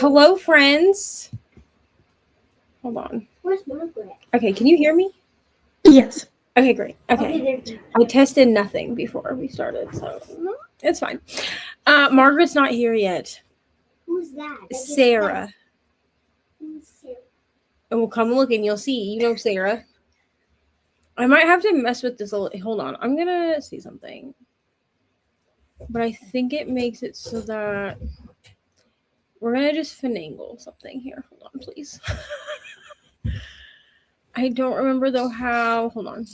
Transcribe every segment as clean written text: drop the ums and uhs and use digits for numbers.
Hello, friends. Hold on. Where's Margaret? Okay, can you hear me? Yes. Okay, great. Okay. I tested nothing before we started, so it's fine. Margaret's not here yet. Who's that? Sarah. Who's Sarah? And we'll come look and you'll see. You know Sarah. I might have to mess with this a little. Hold on. I'm going to see something. But I think it makes it so that we're going to just finagle something here. Hold on, please. I don't remember, though, how. Hold on.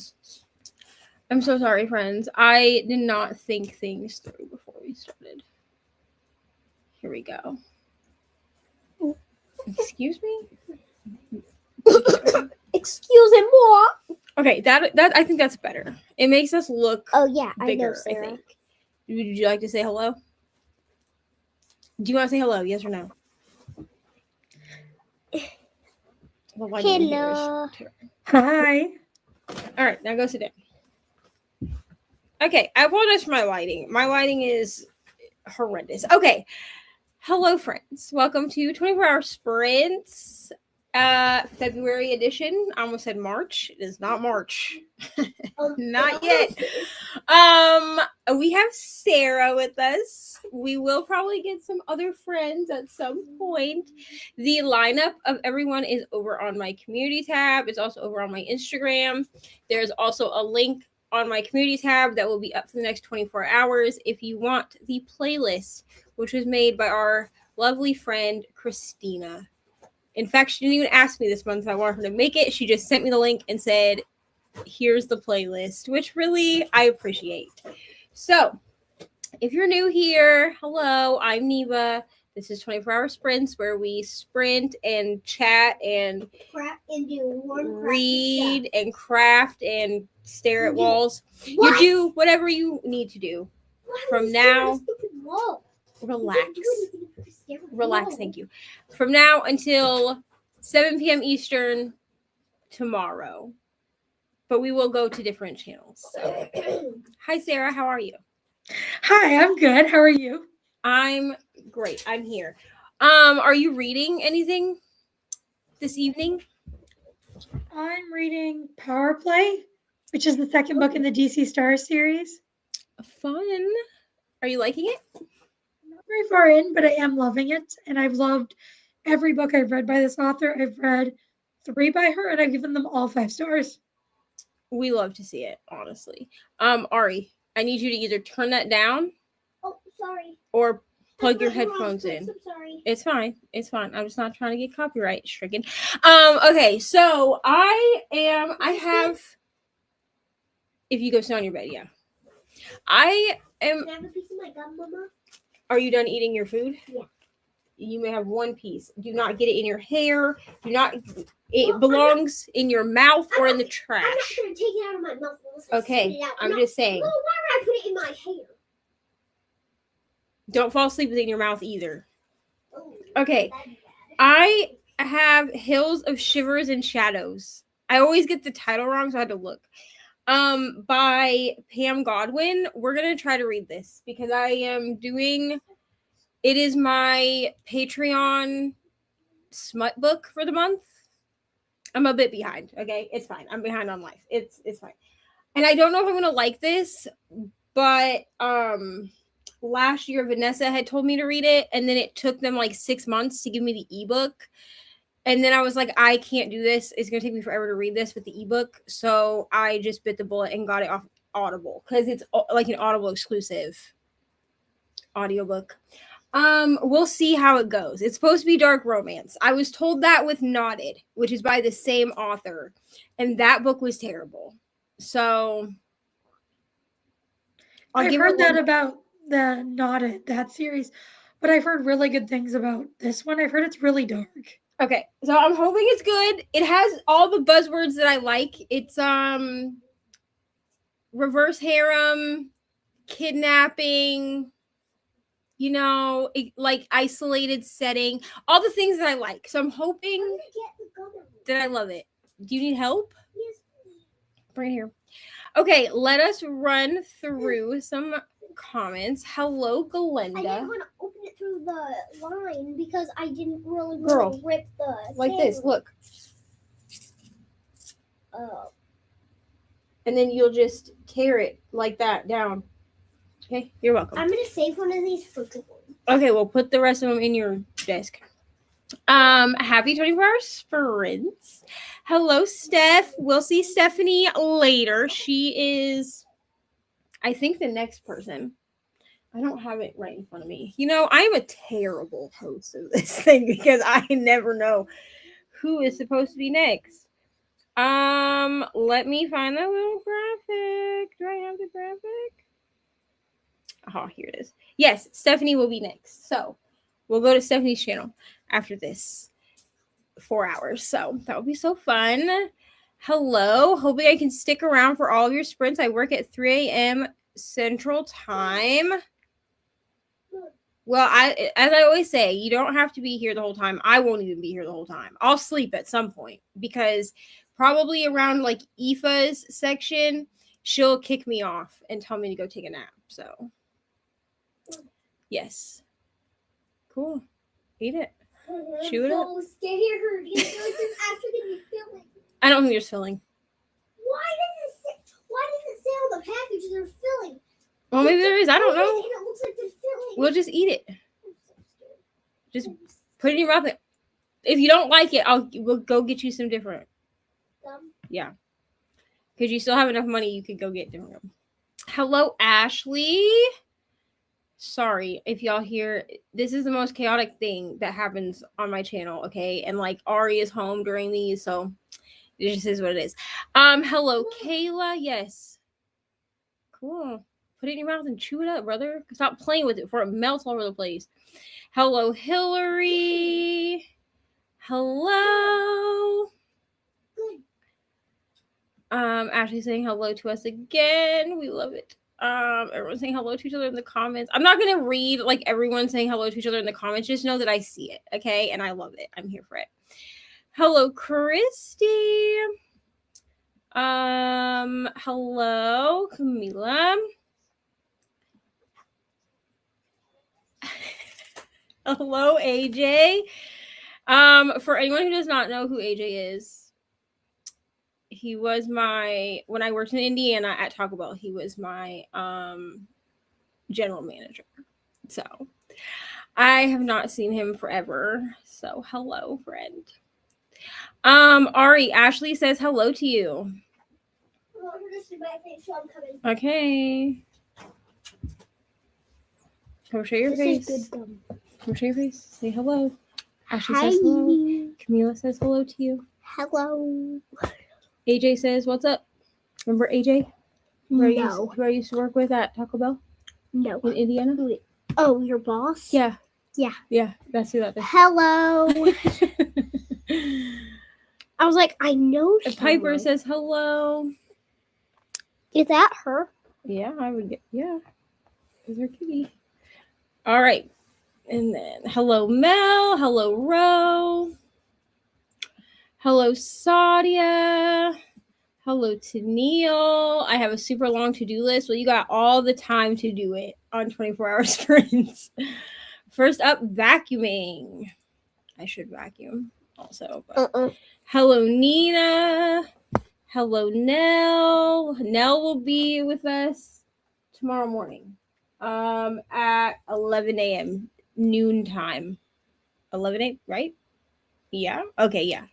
I'm so sorry, friends. I did not think things through before we started. Here we go. Excuse me? Excusez-moi. Okay, that I think that's better. It makes us look bigger, I know, I think. Would you like to say hello? Do you want to say hello? Yes or no? Well, Hello. Hi. All right, now go sit down. Okay, I apologize for my lighting. My lighting is horrendous. Okay. Hello, friends. Welcome to 24-Hour Sprints, February edition. I almost said March. It is not March. Not yet. We have Sarah with us. We will probably get some other friends at some point. The lineup of everyone is over on my community tab. It's also over on my Instagram. There's also a link on my community tab that will be up for the next 24 hours if you want the playlist, which was made by our lovely friend Christina. In fact, she didn't even ask me this month if I wanted her to make it. She just sent me the link and said, here's the playlist, which really I appreciate. So if you're new here, hello, I'm Neva. This is 24-Hour Sprints, where we sprint and chat and read and craft and stare at walls. You do whatever you need to do. From now, relax, thank you. From now until 7 p.m. Eastern tomorrow. But we will go to different channels. So. Hi, Sarah. How are you? Hi, I'm good. How are you? I'm great. I'm here. Are you reading anything this evening? I'm reading Power Play, which is the second book in the DC Stars series. Fun. Are you liking it? Not very far in, but I am loving it. And I've loved every book I've read by this author. I've read 3 by her, and I've given them all 5 stars. We love to see it, honestly. Ari, I need you to either turn that down. Oh, sorry. Or plug your headphones in. I'm sorry. It's fine. It's fine. I'm just not trying to get copyright stricken. Okay, so I have, if you go sit on your bed, yeah. I am. Can I have a piece of my gum, Mama? Are you done eating your food? Yeah. You may have one piece. Do not get it in your hair. Do not. It belongs in your mouth or in the trash. I'm not going to take it out of my mouth. Okay, I'm just saying. No, why would I put it in my hair? Don't fall asleep with it in your mouth either. Oh, Okay. I have Hills of Shivers and Shadows. I always get the title wrong, so I had to look. By Pam Godwin. We're going to try to read this because I am doing... It is my Patreon smut book for the month. I'm a bit behind, okay? It's fine. I'm behind on life. It's fine. And I don't know if I'm going to like this, but last year Vanessa had told me to read it, and then it took them like 6 months to give me the ebook. And then I was like, I can't do this. It's going to take me forever to read this with the ebook. So I just bit the bullet and got it off Audible because it's like an Audible exclusive audiobook. We'll see how it goes. It's supposed to be dark romance. I was told that with Knotted, which is by the same author, and that book was terrible. So I've heard that about the Knotted, that series, but I've heard really good things about this one. I've heard it's really dark. Okay, so I'm hoping it's good. It has all the buzzwords that I like. It's reverse harem, kidnapping, you know, like isolated setting, all the things that I like. So I'm hoping that I love it. Do you need help? Yes. Bring it here. Okay, let us run through some comments. Hello, Glenda. I didn't want to open it through through the line because I didn't really want Girl, to rip the like thing. this. Look. Oh. And then you'll just tear it like that down. Okay, you're welcome. I'm gonna save one of these for good. Okay, well, put the rest of them in your desk. Happy 24-hour sprints. Hello, Steph. We'll see Stephanie later. She is, I think, the next person. I don't have it right in front of me. You know, I'm a terrible host of this thing because I never know who is supposed to be next. Let me find the little graphic. Do I have the graphic? Oh, here it is. Yes, Stephanie will be next. So we'll go to Stephanie's channel after this 4 hours. So that will be so fun. Hello. Hoping I can stick around for all of your sprints. I work at 3 a.m. Central Time. Well, as I always say, you don't have to be here the whole time. I won't even be here the whole time. I'll sleep at some point because probably around like Aoife's section, she'll kick me off and tell me to go take a nap. So, yes. Cool. Eat it. Chew it up. I'm so scared. You feel like there's actually gonna be filling. I don't think there's filling. Why does it say on the package there's filling? Well, maybe there is. I don't know. And it looks like there's filling. We'll just eat it. I'm so scared. Just put it in your mouth. If you don't like it, we'll go get you some different. Gum. Yeah. Because you still have enough money, you could go get different gum. Hello, Ashley. Sorry if y'all hear. This is the most chaotic thing that happens on my channel, okay? And like Ari is home during these, so it just is what it is. Hello, Kayla. Yes. Cool. Put it in your mouth and chew it up, brother. Stop playing with it before it melts all over the place. Hello, Hillary. Hello. Good. Ashley saying hello to us again. We love it. Everyone's saying hello to each other in the comments. I'm not gonna read like everyone saying hello to each other in the comments. Just know that I see it, okay? And I love it. I'm here for it. Hello, Christy. Hello, Camila. Hello, AJ. For anyone who does not know who AJ is, he was when I worked in Indiana at Taco Bell, he was my general manager. So I have not seen him forever. So hello, friend. Ari, Ashley says hello to you. I want her to see my face, so I'm coming. Okay. Come show your This face. is good gum. Come show your face. Say hello. Ashley Hi. says hello. Camila says hello to you. Hello. AJ says, what's up? Remember AJ? Who I used to work with at Taco Bell No. in Indiana? Wait. Oh, your boss? Yeah. Yeah. Yeah, that's who that is. Hello. I was like, I know Piper says hello. Is that her? Yeah, I would get, yeah. Is her kitty. All right. And then hello, Mel. Hello, Ro. Hello, Sadia. Hello to Neil. I have a super long to-do list. Well, you got all the time to do it on 24-hour sprints. First up, vacuuming. I should vacuum also. But hello, Nina. Hello, Nell. Nell will be with us tomorrow morning at 11 a.m. noon time. 11 a.m., right? Yeah. Okay, yeah.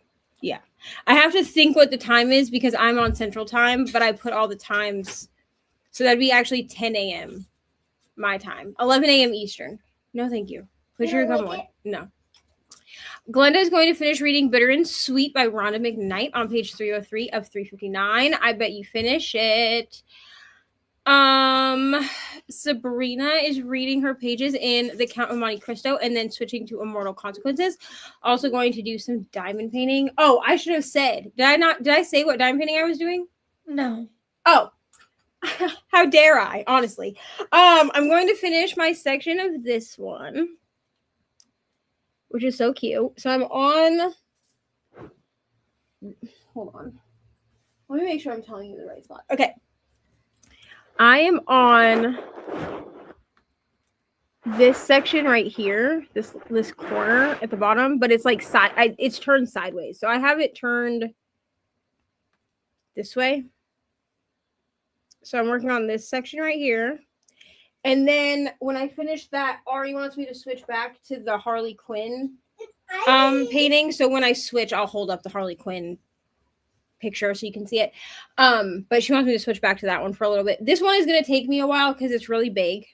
Yeah. I have to think what the time is because I'm on Central Time, but I put all the times. So that'd be actually 10 a.m. my time. 11 a.m. Eastern. No, thank you. Put your gum on. No. Glenda is going to finish reading Bitter and Sweet by Rhonda McKnight on page 303 of 359. I bet you finish it. Sabrina is reading her pages in The Count of Monte Cristo and then switching to Immortal Consequences. Also going to do some diamond painting. Oh, I should have said. Did I say what diamond painting I was doing? No. Oh. How dare I, honestly. I'm going to finish my section of this one, which is so cute. So I'm on. Hold on. Let me make sure I'm telling you the right spot. Okay. I am on this section right here, this corner at the bottom, but it's like it's turned sideways. So I have it turned this way. So I'm working on this section right here. And then when I finish that, Ari wants me to switch back to the Harley Quinn painting. So when I switch, I'll hold up the Harley Quinn picture so you can see it. But she wants me to switch back to that one for a little bit. This one is going to take me a while because it's really big.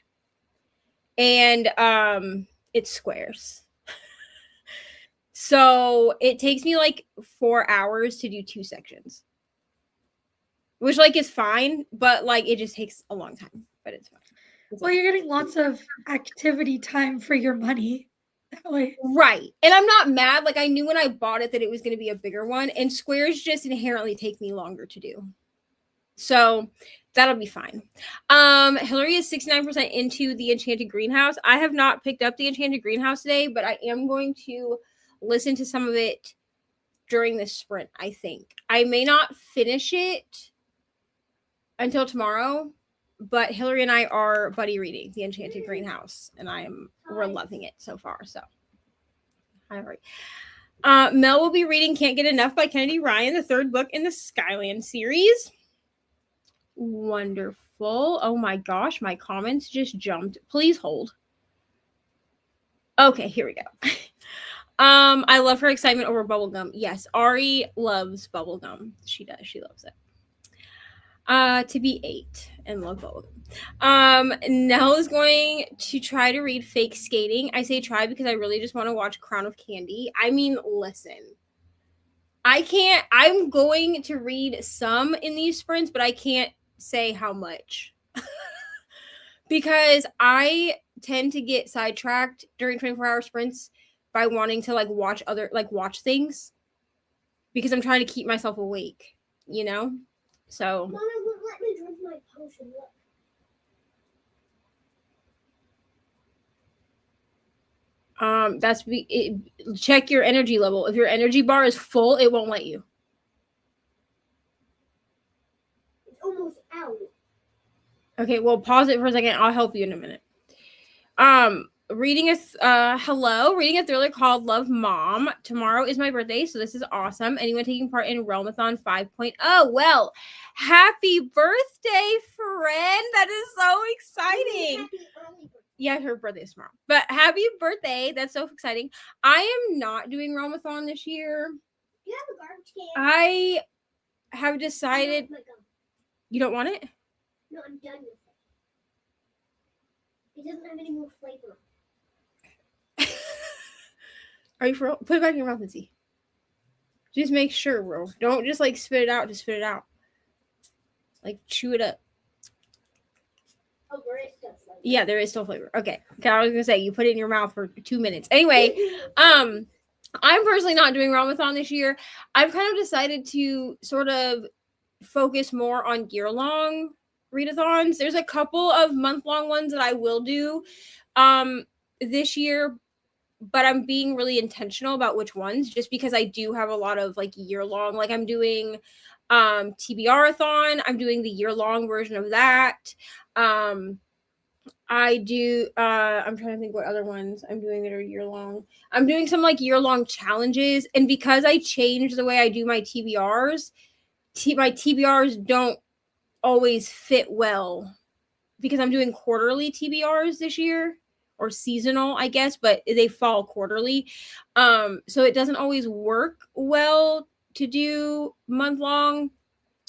And it's squares. So it takes me like 4 hours to do 2 sections. Which like is fine, but like it just takes a long time. But it's fine. Well, you're getting lots of activity time for your money that way. Right. And I'm not mad. Like I knew when I bought it that it was going to be a bigger one, and squares just inherently take me longer to do. So that'll be fine. Hillary is 69% into the Enchanted Greenhouse. I have not picked up the Enchanted Greenhouse today, but I am going to listen to some of it during this sprint, I think. I may not finish it until tomorrow, but Hillary and I are buddy reading the Enchanted Greenhouse, and we're loving it so far. So, hi, Hillary. Mel will be reading Can't Get Enough by Kennedy Ryan, the 3rd book in the Skyland series. Wonderful. Oh my gosh, my comments just jumped. Please hold. Okay, here we go. I love her excitement over bubblegum. Yes, Ari loves bubblegum. She does. She loves it. To be 8 and love bubblegum. Nell is going to try to read Fake Skating. I say try because I really just want to watch Crown of Candy. I mean, listen. I'm going to read some in these sprints, but I can't say how much. Because I tend to get sidetracked during 24-hour sprints by wanting to like watch things because I'm trying to keep myself awake, you know? So Mama won't let me drink my potion. Look. Check your energy level. If your energy bar is full, it won't let you. It's almost out. Okay, well, pause it for a second. I'll help you in a minute. Reading a thriller called Love Mom. Tomorrow is my birthday, so this is awesome. Anyone taking part in Realmathon 5.0? Well, happy birthday, friend. That is so exciting. Yeah, her birthday is tomorrow. But happy birthday. That's so exciting. I am not doing Realmathon this year. Do you have a garbage can? I have decided. You don't want it? No, I'm done with it. It doesn't have any more flavor. Are you for real? Put it back in your mouth and see. Just make sure, bro. Don't just like spit it out. Just spit it out. Like chew it up. Oh, there is still flavor. Yeah, there is still flavor. Okay. I was gonna say you put it in your mouth for 2 minutes. Anyway, I'm personally not doing Ramathon this year. I've kind of decided to sort of focus more on year-long readathons. There's a couple of month-long ones that I will do this year, but I'm being really intentional about which ones, just because I do have a lot of like year-long, like I'm doing TBR-a-thon. I'm doing the year-long version of that. I'm trying to think what other ones I'm doing that are year-long. I'm doing some like year-long challenges, and because I changed the way I do my TBRs, my TBRs don't always fit well because I'm doing quarterly TBRs this year, or seasonal, I guess, but they fall quarterly. So it doesn't always work well to do month-long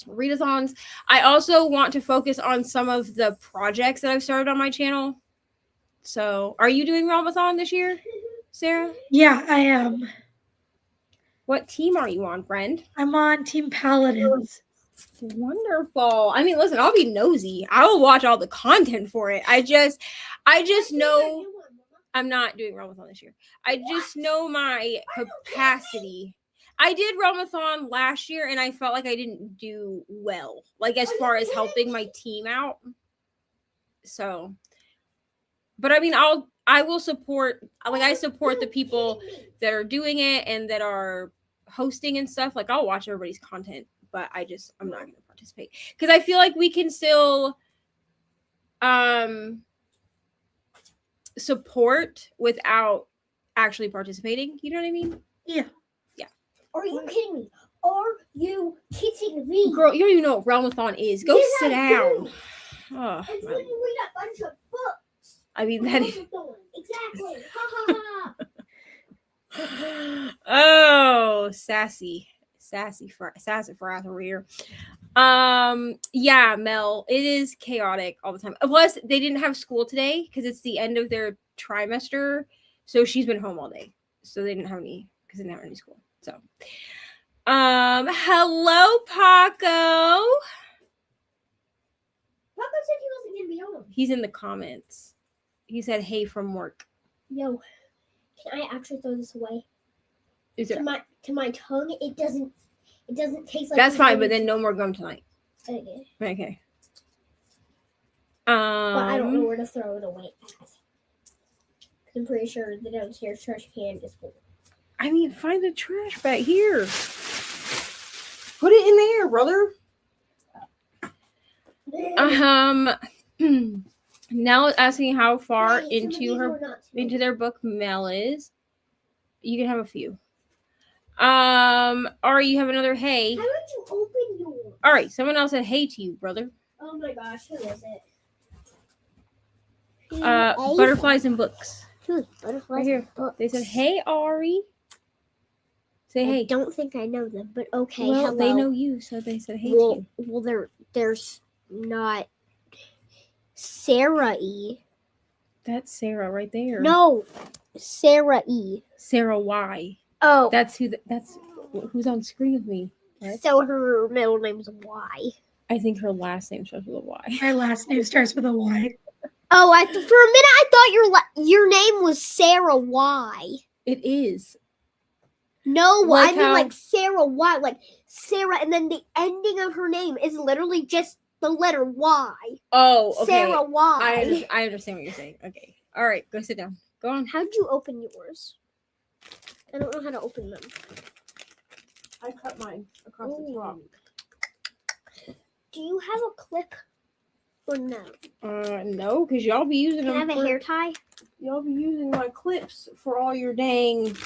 readathons. I also want to focus on some of the projects that I've started on my channel. So are you doing Realmathon this year, Sarah? Yeah, I am. What team are you on, friend? I'm on Team Paladins. Wonderful. I mean, listen, I'll be nosy. I will watch all the content for it. I just know I'm not doing Realmathon this year. I just know my capacity. I did Realmathon last year, and I felt like I didn't do well, like as far as helping my team out. So, but I mean, I will support, like I support the people that are doing it and that are hosting and stuff. Like I'll watch everybody's content, but I'm not going to participate because I feel like we can still support without actually participating. You know what I mean? Yeah. Are you kidding me? Are you kidding me? Girl, you don't even know what Realmathon is. Go Yes, sit I down. do. Oh, It's when you read a bunch of books. I mean, that is. Exactly. Ha ha ha. Oh, sassy frass over here. Yeah, Mel, it is chaotic all the time. Plus, they didn't have school today because it's the end of their trimester, so she's been home all day. So they didn't have any because they didn't have any school. So, hello, Paco. Papa said he wasn't gonna be home. He's in the comments. He said, "Hey from work." Yo, can I actually throw this away? Is it? To my tongue, it doesn't taste like. That's fine, but then no more gum tonight. Okay. Okay. But I don't know where to throw it away at. 'Cause I'm pretty sure the downstairs trash can is full. I mean, find the trash bag here. Put it in there, brother. Now asking how far Wait, into their book Mel is. You can have a few. Ari, you have another hey. How would you open yours? All right, someone else said hey to you, brother. Oh my gosh, who is it? Butterflies and books. Who's butterflies? Right here. They said hey, Ari. Say hey. I don't think I know them, but okay. Well, hello. they know you, so they said hey to you. Well, there's not Sarah E. That's Sarah right there. No, Sarah E. Sarah Y. Oh, That's who's on screen with me. Right? So her middle name's Y. I think her last name starts with a Y. My last name starts with a Y. Oh, for a minute I thought your name was Sarah Y. It is. No, Like I mean like Sarah Y, like Sarah, and then the ending of her name is literally just the letter Y. Oh, okay. Sarah Y. I understand what you're saying. Okay. All right, go sit down. Go on. How'd you open yours? I don't know how to open them. I cut mine across the top. Do you have a clip or no? No, because y'all be using Can I them. have a hair tie? Y'all be using my clips for all your dang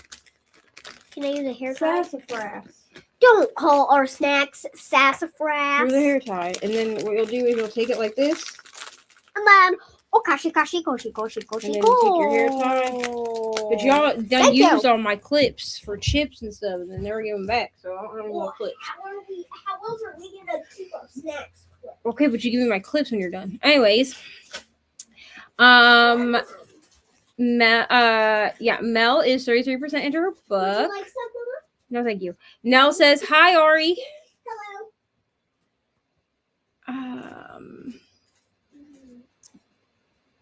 Can I use a hair tie? sassafras. Don't call our snacks sassafras. Here's a hair tie, and then what you'll do is you'll take it like this, And then, kashi, koshi, and then you take your hair tie. But y'all done used all my clips for chips and stuff, and then never give them back, so I don't have any more clips. How else are we going to keep our snacks clipped? Okay, but you give me my clips when you're done. Anyways, Mel is 33% into her Would book. you like some, Mama? No, thank you. Nell says, hi, Ari. Hello.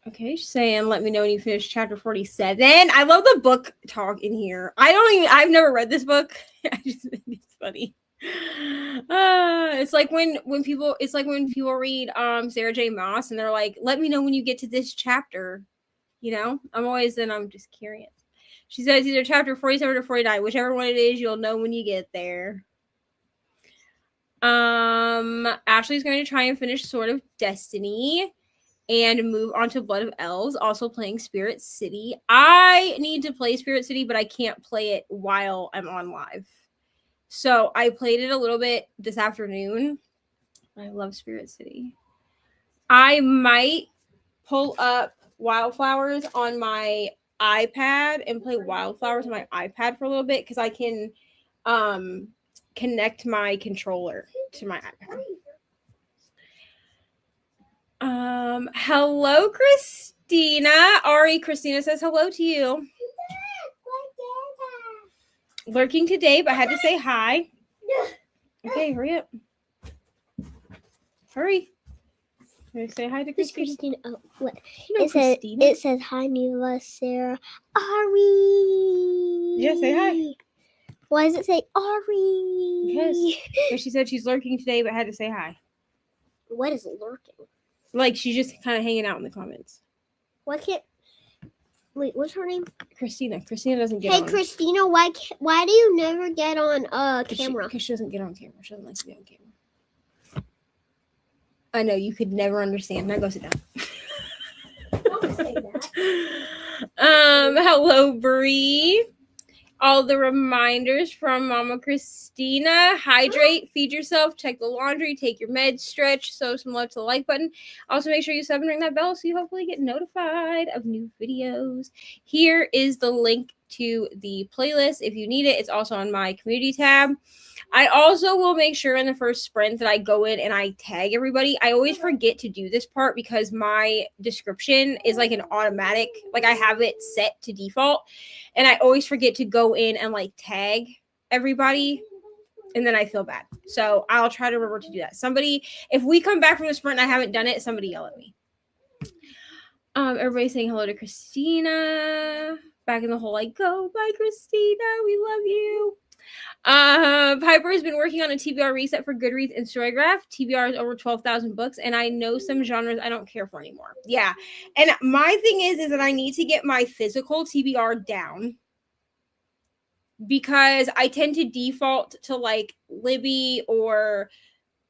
Okay, she's saying, let me know when you finish chapter 47. I love the book talk in here. I've never read this book. I just think it's funny. It's like when people read Sarah J. Maas and they're like, let me know when you get to this chapter. You know, I'm just curious. She says either chapter 47 or 49, whichever one it is, you'll know when you get there. Ashley's going to try and finish Sword of Destiny and move on to Blood of Elves, also playing Spirit City. I need to play Spirit City, but I can't play it while I'm on live. So I played it a little bit this afternoon. I love Spirit City. I might pull up Wildflowers on my iPad and play Wildflowers on my iPad for a little bit because I can connect my controller to my iPad. Hello, Christina. Christina says hello to you. Lurking today, but I had to say hi. Okay, hurry up. Hurry. Can I say hi to This Christina? Christina. Oh, what? You know Christina. It says hi, Neva, Sarah, Ari. Yeah, say hi. Why does it say Ari? Because she said she's lurking today, but had to say hi. What is lurking? Like she's just kind of hanging out in the comments. Why can't? Wait, what's her name? Christina. Christina doesn't get Hey, on. Christina, why do you never get on camera? Because she doesn't get on camera. She doesn't like to be on camera. I know you could never understand. Now go sit down. Don't say that. Hello, Bree. All the reminders from Mama Christina. Hydrate, feed yourself, check the laundry, take your meds, stretch, show some love to the like button. Also, make sure you sub and ring that bell so you hopefully get notified of new videos. Here is the link to the playlist if you need it. It's also on my community tab. I also will make sure in the first sprint that I go in and I tag everybody. I always forget to do this part because my description is like an automatic, like I have it set to default. And I always forget to go in and like tag everybody. And then I feel bad. So I'll try to remember to do that. Somebody, if we come back from the sprint and I haven't done it, somebody yell at me. Everybody's saying hello to Christina. Back in the hole I go. Bye, Christina. We love you. Piper has been working on a TBR reset for Goodreads and Storygraph. TBR is over 12,000 books, and I know some genres I don't care for anymore. Yeah, and my thing is that I need to get my physical TBR down because I tend to default to like Libby or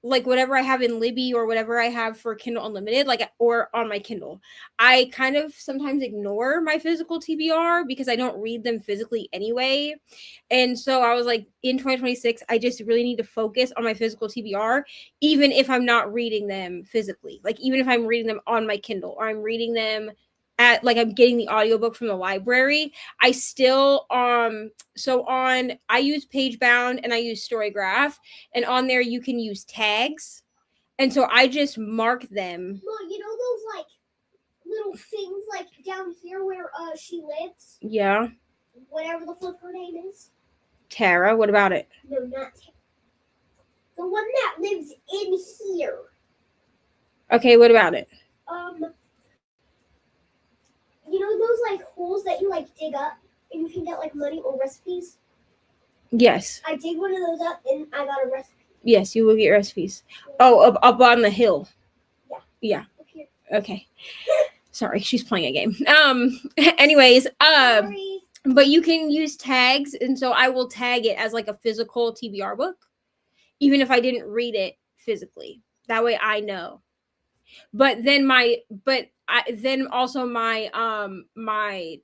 like whatever I have in Libby or whatever I have for Kindle Unlimited, like, or on my Kindle. I kind of sometimes ignore my physical TBR because I don't read them physically anyway. And so I was like, in 2026, I just really need to focus on my physical TBR, even if I'm not reading them physically. Like, even if I'm reading them on my Kindle or I'm reading them at, like, I'm getting the audiobook from the library, I still, I use Pagebound and I use Storygraph, and on there you can use tags. And so I just mark them. Well, you know those, like, little things, like, down here where she lives? Yeah. Whatever the flip her name is. Tara, what about it? No, not Tara. The one that lives in here. Okay, what about it? You know those, like, holes that you, like, dig up and you can get, like, money or recipes? Yes. I dig one of those up and I got a recipe. Yes, you will get recipes. Oh, up on the hill. Yeah. Up here. Okay. Sorry, she's playing a game. Anyways, Sorry. but you can use tags, and so I will tag it as like a physical TBR book, even if I didn't read it physically. That way I know. But then my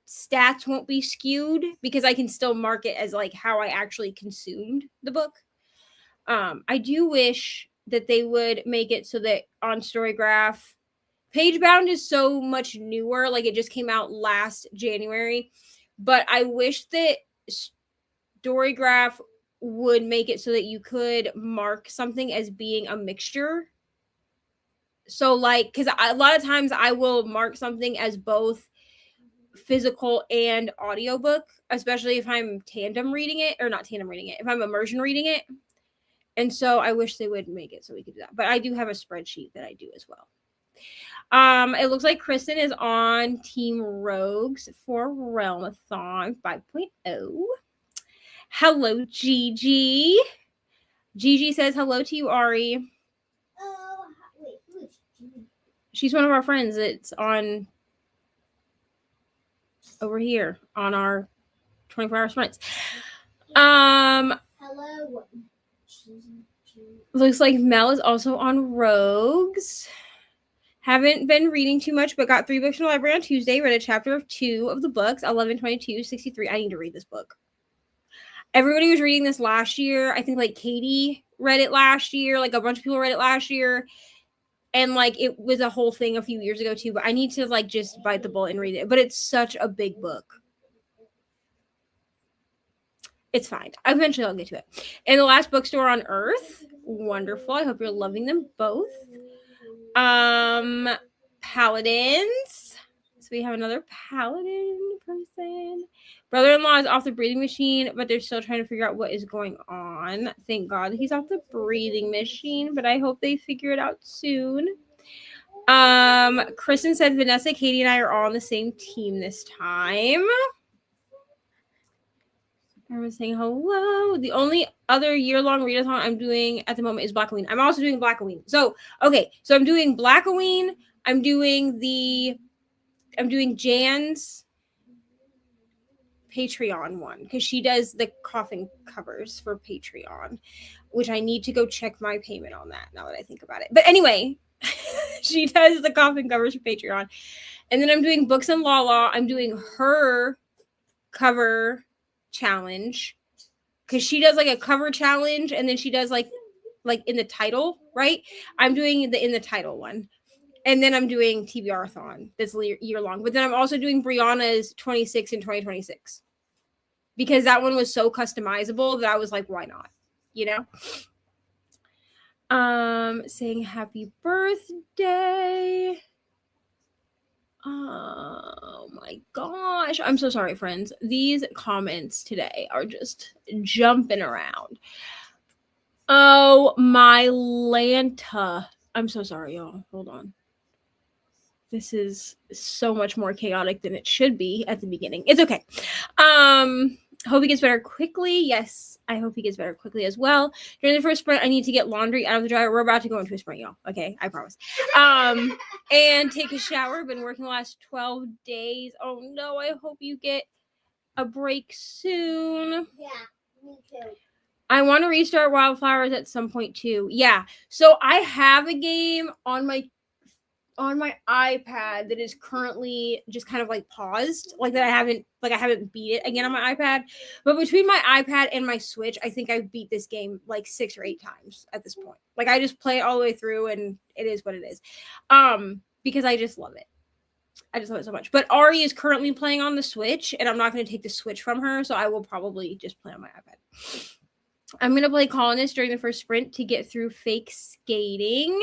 stats won't be skewed because I can still mark it as like how I actually consumed the book. I do wish that they would make it so that on Storygraph, Pagebound is so much newer, like it just came out last January, but I wish that Storygraph would make it so that you could mark something as being a mixture. So, like, because a lot of times I will mark something as both physical and audiobook, especially if I'm tandem reading it, or not tandem reading it, if I'm immersion reading it. And so I wish they would make it so we could do that. But I do have a spreadsheet that I do as well. It looks like Kristen is on Team Rogues for Realmathon 5.0. Hello, Gigi. Gigi says hello to you, Ari. Wait, who is Gigi? She's one of our friends. It's on over here on our 24-hour sprints. Hello. Looks like Mel is also on Rogues. Haven't been reading too much, but got 3 books from the library on Tuesday. Read a chapter of 2 of the books, 11, 22, 63. I need to read this book. Everybody was reading this last year. I think like Katie read it last year. Like a bunch of people read it last year. And like it was a whole thing a few years ago too. But I need to like just bite the bullet and read it. But it's such a big book. It's fine. Eventually I'll get to it. And The Last Bookstore on Earth. Wonderful. I hope you're loving them both. Paladins. So we have another paladin person. Brother-in-law is off the breathing machine, but they're still trying to figure out what is going on. Thank God he's off the breathing machine, but I hope they figure it out soon. Kristen said Vanessa, Katie, and I are all on the same team this time. Everyone's saying hello. The only other year-long readathon I'm doing at the moment is Blackoween. I'm also doing Blackoween. So I'm doing Blackoween. I'm doing Jan's Patreon one because she does the coffin covers for Patreon, which I need to go check my payment on that now that I think about it. But anyway, she does the coffin covers for Patreon. And then I'm doing Books and Lala. I'm doing her cover challenge because she does like a cover challenge and then she does like in the title, right? I'm doing the in the title one. And then I'm doing TBR-a-thon that's year long. But then I'm also doing Brianna's 26 in 2026 because that one was so customizable that I was like, why not? You know? Saying happy birthday. Oh my gosh. I'm so sorry, friends. These comments today are just jumping around. Oh my Lanta. I'm so sorry, y'all. Hold on. This is so much more chaotic than it should be at the beginning. It's okay. Hope he gets better quickly. Yes, I hope he gets better quickly as well. During the first sprint, I need to get laundry out of the dryer. We're about to go into a sprint, y'all. Okay, I promise. And take a shower. Been working the last 12 days. Oh no, I hope you get a break soon. Yeah, me too. I want to restart Wildflowers at some point too. Yeah. So I have a game on my iPad that is currently just kind of like paused, like that I haven't beat it again on my iPad. But between my iPad and my Switch, I think I've beat this game like 6 or 8 times at this point. Like I just play it all the way through and it is what it is. Because I just love it. I just love it so much. But Ari is currently playing on the Switch and I'm not going to take the Switch from her, so I will probably just play on my iPad. I'm going to play Colonist during the first sprint to get through fake skating.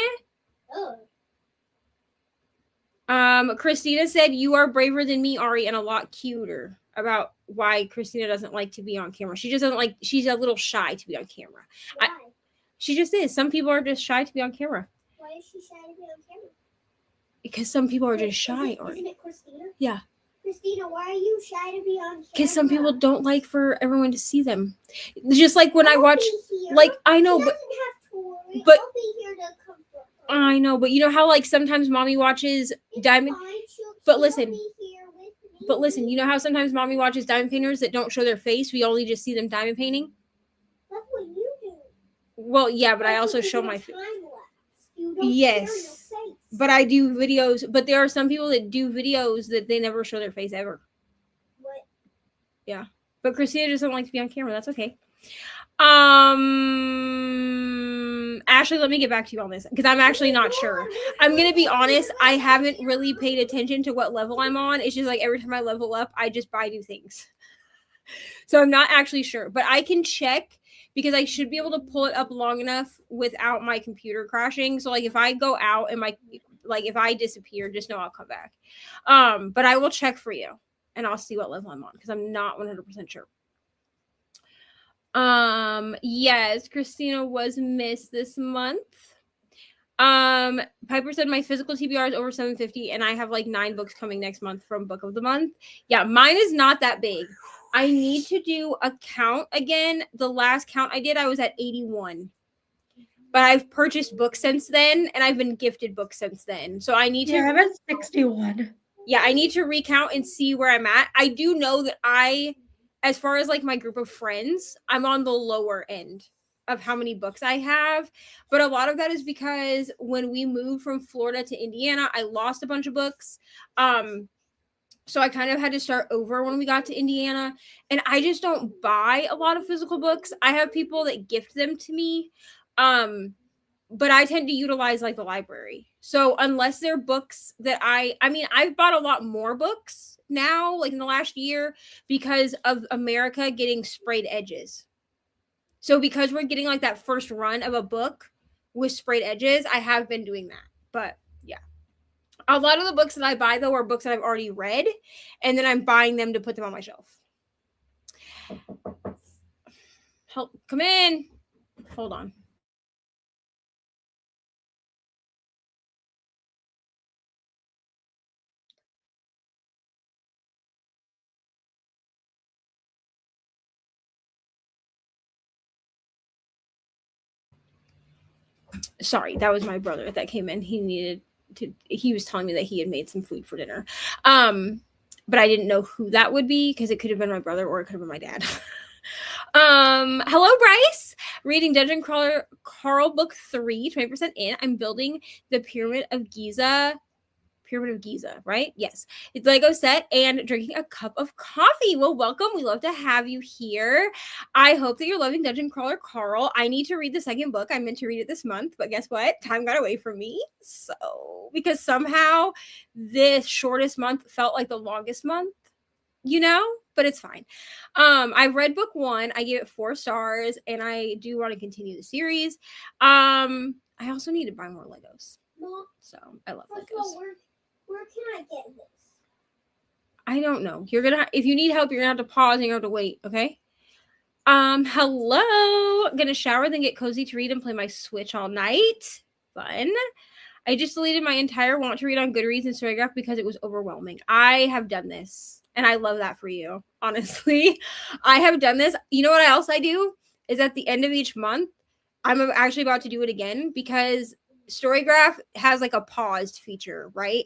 Christina said, you are braver than me, Ari, and a lot cuter. About why Christina doesn't like to be on camera. She just doesn't like, she's a little shy to be on camera. Why? She just is. Some people are just shy to be on camera. Why is she shy to be on camera? Because some people are just shy, Ari. Isn't it Christina? Yeah. Christina, why are you shy to be on camera? Because some people don't like for everyone to see them. Just like when I watch, like, I know, but I'll be here to comfort her. I know, but you know how like sometimes mommy watches Diamond. But listen, you know how sometimes mommy watches diamond painters that don't show their face. We only just see them diamond painting. That's what you do. Well, yeah, but I also show my face. Yes. But I do videos, but there are some people that do videos that they never show their face ever. What? Yeah. But Christina doesn't like to be on camera. That's okay. Ashley, let me get back to you on this because I'm actually not sure. I'm going to be honest. I haven't really paid attention to what level I'm on. It's just like every time I level up, I just buy new things. So I'm not actually sure, but I can check because I should be able to pull it up long enough without my computer crashing. So like if I go out and if I disappear, just know I'll come back. But I will check for you and I'll see what level I'm on because I'm not 100% sure. Yes, Christina was missed this month. Piper said my physical TBR is over 750 and I have like 9 books coming next month from Book of the Month. Yeah, mine is not that big. I need to do a count again. The last count I did, I was at 81. But I've purchased books since then and I've been gifted books since then. So I need to I'm at 61. Yeah, I need to recount and see where I'm at. I do know that as far as like my group of friends, I'm on the lower end of how many books I have. But a lot of that is because when we moved from Florida to Indiana, I lost a bunch of books. So I kind of had to start over when we got to Indiana. And I just don't buy a lot of physical books. I have people that gift them to me. But I tend to utilize like the library. So unless they're books that I've bought a lot more books now, like in the last year, because of America getting sprayed edges. So because we're getting like that first run of a book with sprayed edges, I have been doing that. But yeah. A lot of the books that I buy though are books that I've already read, and then I'm buying them to put them on my shelf. Help, come in. Hold on. Sorry, that was my brother that came in. He was telling me that he had made some food for dinner. But I didn't know who that would be because it could have been my brother or it could have been my dad. Hello, Bryce. Reading Dungeon Crawler Book 3, 20% in. I'm building the Pyramid of Giza Pyramid of Giza, right? Yes. It's Lego set and drinking a cup of coffee. Well, welcome. We love to have you here. I hope that you're loving Dungeon Crawler Carl. I need to read the second book. I meant to read it this month, but guess what? Time got away from me. So, because somehow this shortest month felt like the longest month, but it's fine. I read book 1. I gave it 4 stars, and I do want to continue the series. I also need to buy more Legos. So I love Legos. Where can I get this? I don't know. If you need help, you're gonna have to pause and you have to wait, okay? Hello. Gonna shower, then get cozy to read and play my Switch all night. Fun. I just deleted my entire want to read on Goodreads and Storygraph because it was overwhelming. I have done this, and I love that for you. Honestly, I have done this. You know what else I do is at the end of each month, I'm actually about to do it again because Storygraph has like a paused feature, right?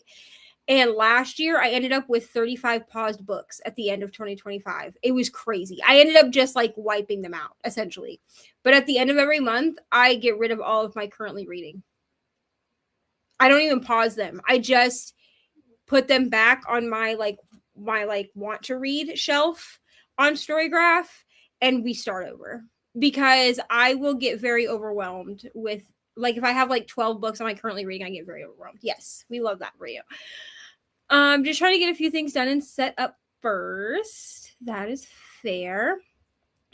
And last year I ended up with 35 paused books at the end of 2025. It was crazy. I ended up just like wiping them out essentially. But at the end of every month, I get rid of all of my currently reading. I don't even pause them. I just put them back on my want to read shelf on Storygraph and we start over because I will get very overwhelmed with if I have 12 books I'm currently reading, I get very overwhelmed. Yes, we love that for you. Just trying to get a few things done and set up first. That is fair.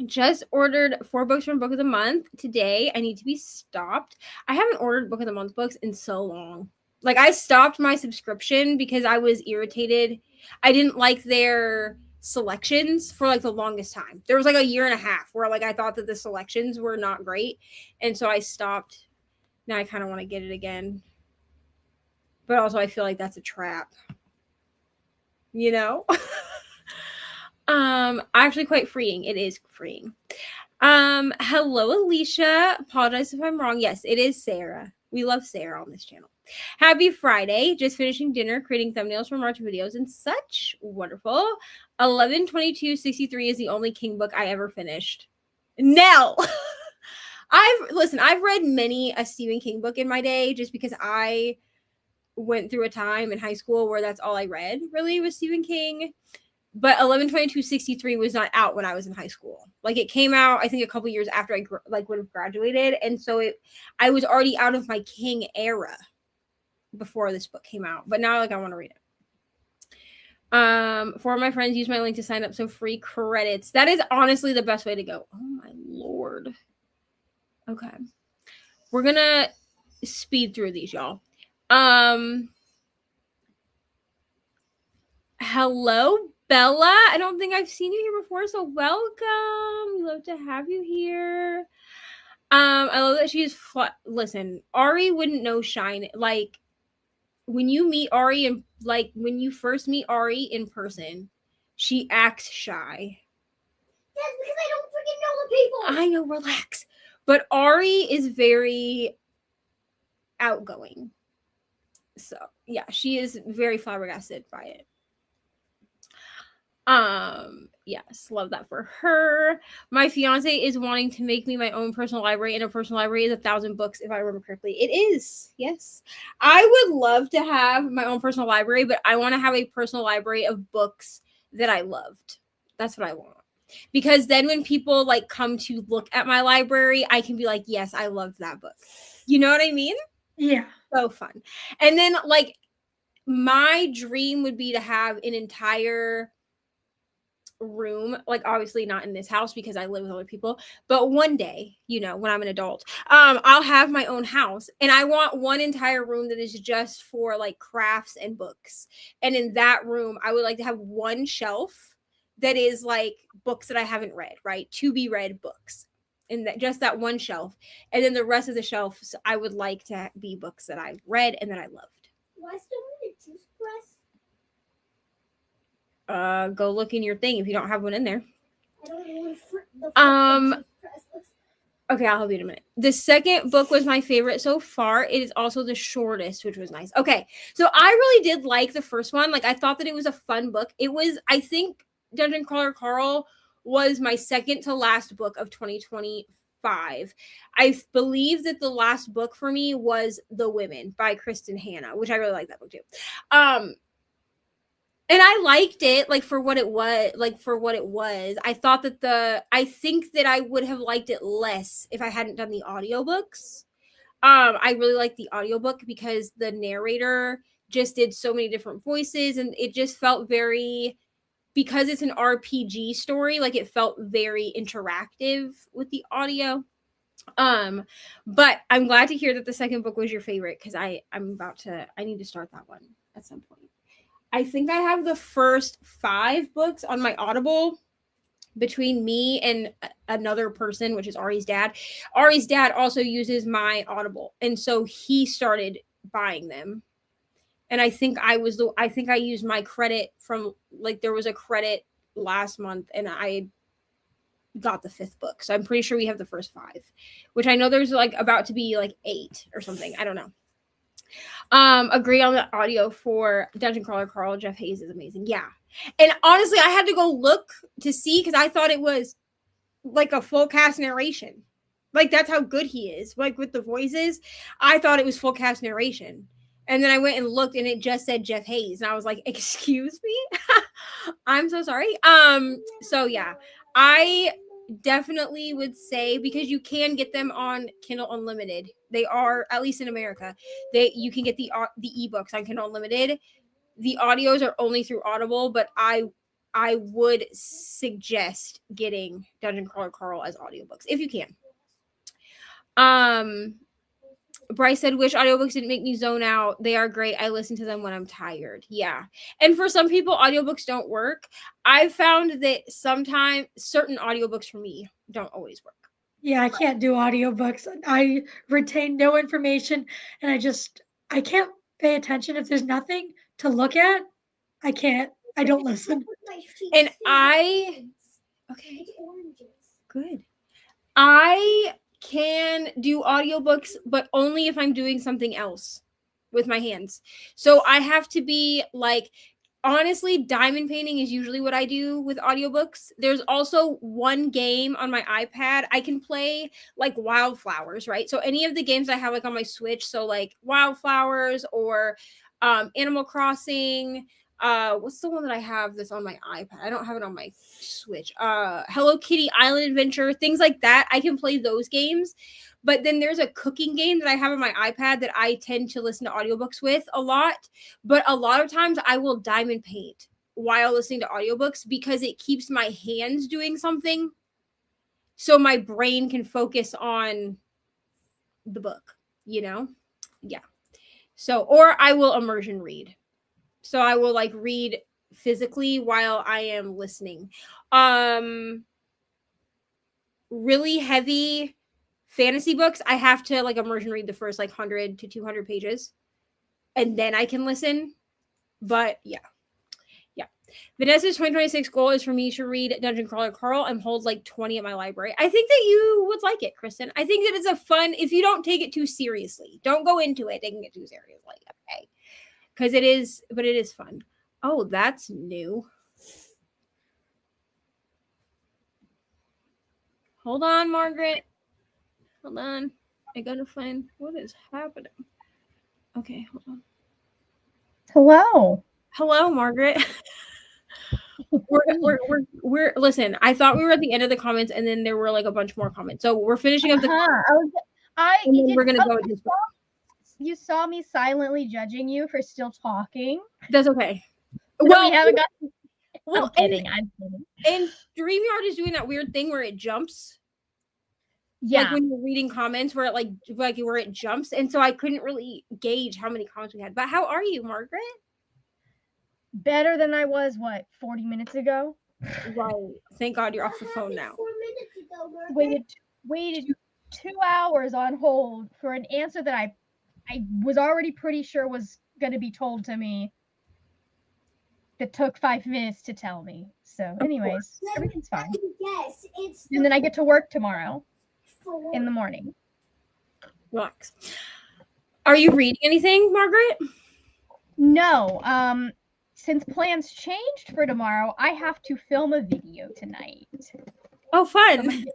Just ordered 4 books from Book of the Month today. I need to be stopped. I haven't ordered Book of the Month books in so long. I stopped my subscription because I was irritated. I didn't like their selections for the longest time. There was a year and a half where I thought that the selections were not great. And so I stopped. Now I kind of want to get it again. But also I feel like that's a trap. Actually quite freeing. It is freeing. Hello, Alicia. Apologize if I'm wrong. Yes, it is Sarah. We love Sarah on this channel. Happy Friday. Just finishing dinner, creating thumbnails for March videos and such. Wonderful. 11/22/63 is the only King book I ever finished. Nell. I've read many a Stephen King book in my day just because I went through a time in high school where that's all I read really was Stephen King. But 11/22/63 was not out when I was in high school. It came out, I think, a couple years after I would have graduated. And so I was already out of my King era before this book came out. But now I want to read it. 4 of my friends use my link to sign up, so free credits. That is honestly the best way to go. Oh my Lord. Okay. We're going to speed through these, y'all. Hello, Bella. I don't think I've seen you here before, so welcome. We love to have you here. I love that she's listen, Ari wouldn't know shine. When you meet Ari and when you first meet Ari in person, she acts shy. That's because I don't freaking know the people. I know, relax. But Ari is very outgoing. So, yeah, she is very flabbergasted by it. Yes, love that for her. My fiance is wanting to make me my own personal library, and a personal library is 1,000 books, if I remember correctly. It is, yes. I would love to have my own personal library, but I want to have a personal library of books that I loved. That's what I want. Because then when people come to look at my library, I can be like, yes, I loved that book. You know what I mean? Yeah. So fun. And then my dream would be to have an entire room, obviously not in this house because I live with other people, but one day, when I'm an adult, I'll have my own house, and I want one entire room that is just for crafts and books. And in that room, I would like to have one shelf that is books that I haven't read, right? To be read books. And just that one shelf. And then the rest of the shelves, I would like to be books that I've read and that I loved. Why still need a juice press? Go look in your thing if you don't have one in there. I don't know what the juice press looks like. Okay, I'll help you in a minute. The second book was my favorite so far. It is also the shortest, which was nice. Okay, so I really did like the first one. I thought that it was a fun book. It was, I think, Dungeon Crawler Carl was my second to last book of 2025. 5. I believe that the last book for me was The Women by Kristen Hanna, which I really like that book too. And I liked it for what it was. I thought that I think that I would have liked it less if I hadn't done the audiobooks. I really liked the audiobook because the narrator just did so many different voices, and it just felt very, because it's an RPG story, it felt very interactive with the audio. But I'm glad to hear that the second book was your favorite, because I need to start that one at some point. I think I have the first 5 books on my Audible between me and another person, which is Ari's dad. Ari's dad also uses my Audible, and so he started buying them. And I think I used my credit from there was a credit last month, and I got the 5th book. So I'm pretty sure we have the first 5, which I know there's about to be 8 or something. I don't know. Agree on the audio for Dungeon Crawler Carl. Jeff Hayes is amazing. Yeah. And honestly, I had to go look to see, because I thought it was a full cast narration. That's how good he is. With the voices, I thought it was full cast narration. And then I went and looked, and it just said Jeff Hayes. And I was like, excuse me? I'm so sorry. So yeah, I definitely would say, because you can get them on Kindle Unlimited. They are, at least in America, you can get the ebooks on Kindle Unlimited. The audios are only through Audible, but I would suggest getting Dungeon Crawler Carl as audiobooks if you can. Bryce said, wish audiobooks didn't make me zone out. They are great. I listen to them when I'm tired. Yeah. And for some people, audiobooks don't work. I've found that sometimes certain audiobooks for me don't always work. Yeah, I can't do audiobooks. I retain no information, and I can't pay attention. If there's nothing to look at, I don't listen. And okay, good. I can do audiobooks, but only if I'm doing something else with my hands. So I have to be honestly, diamond painting is usually what I do with audiobooks. There's also one game on my iPad I can play, Wildflowers, right? So any of the games I have on my Switch, so Wildflowers or Animal Crossing. What's the one that I have that's on my iPad? I don't have it on my Switch. Hello Kitty Island Adventure, things like that. I can play those games. But then there's a cooking game that I have on my iPad that I tend to listen to audiobooks with a lot. But a lot of times I will diamond paint while listening to audiobooks, because it keeps my hands doing something, so my brain can focus on the book, Yeah. So, or I will immersion read. So I will read physically while I am listening. Really heavy fantasy books, I have to immersion read the first 100 to 200 pages, and then I can listen. But yeah. Vanessa's 2026 goal is for me to read Dungeon Crawler Carl and hold 20 at my library. I think that you would like it, Kristen. I think that it's a fun, if you don't take it too seriously. Don't go into it taking it too seriously. Okay. Because it is fun. Oh, that's new. Hold on, Margaret. Hold on. I gotta find what is happening. Okay, hold on. Hello, Margaret. we're listen. I thought we were at the end of the comments, and then there were a bunch more comments. So we're finishing up the. We're gonna go with this. You saw me silently judging you for still talking. That's okay. Well, we haven't got. I'm kidding. I'm kidding. And StreamYard is doing that weird thing where it jumps. Yeah. When you're reading comments, where it where it jumps, and so I couldn't really gauge how many comments we had. But how are you, Margaret? Better than I was. 40 minutes ago? Right. Thank God you're off the phone now. 4 minutes ago, Margaret. Waited 2 hours on hold for an answer that I was already pretty sure was going to be told to me. That took 5 minutes to tell me. So, anyways, everything's fine. Yes, and then I get to work tomorrow in the morning. Relax. Are you reading anything, Margaret? No. Since plans changed for tomorrow, I have to film a video tonight. Oh, fun.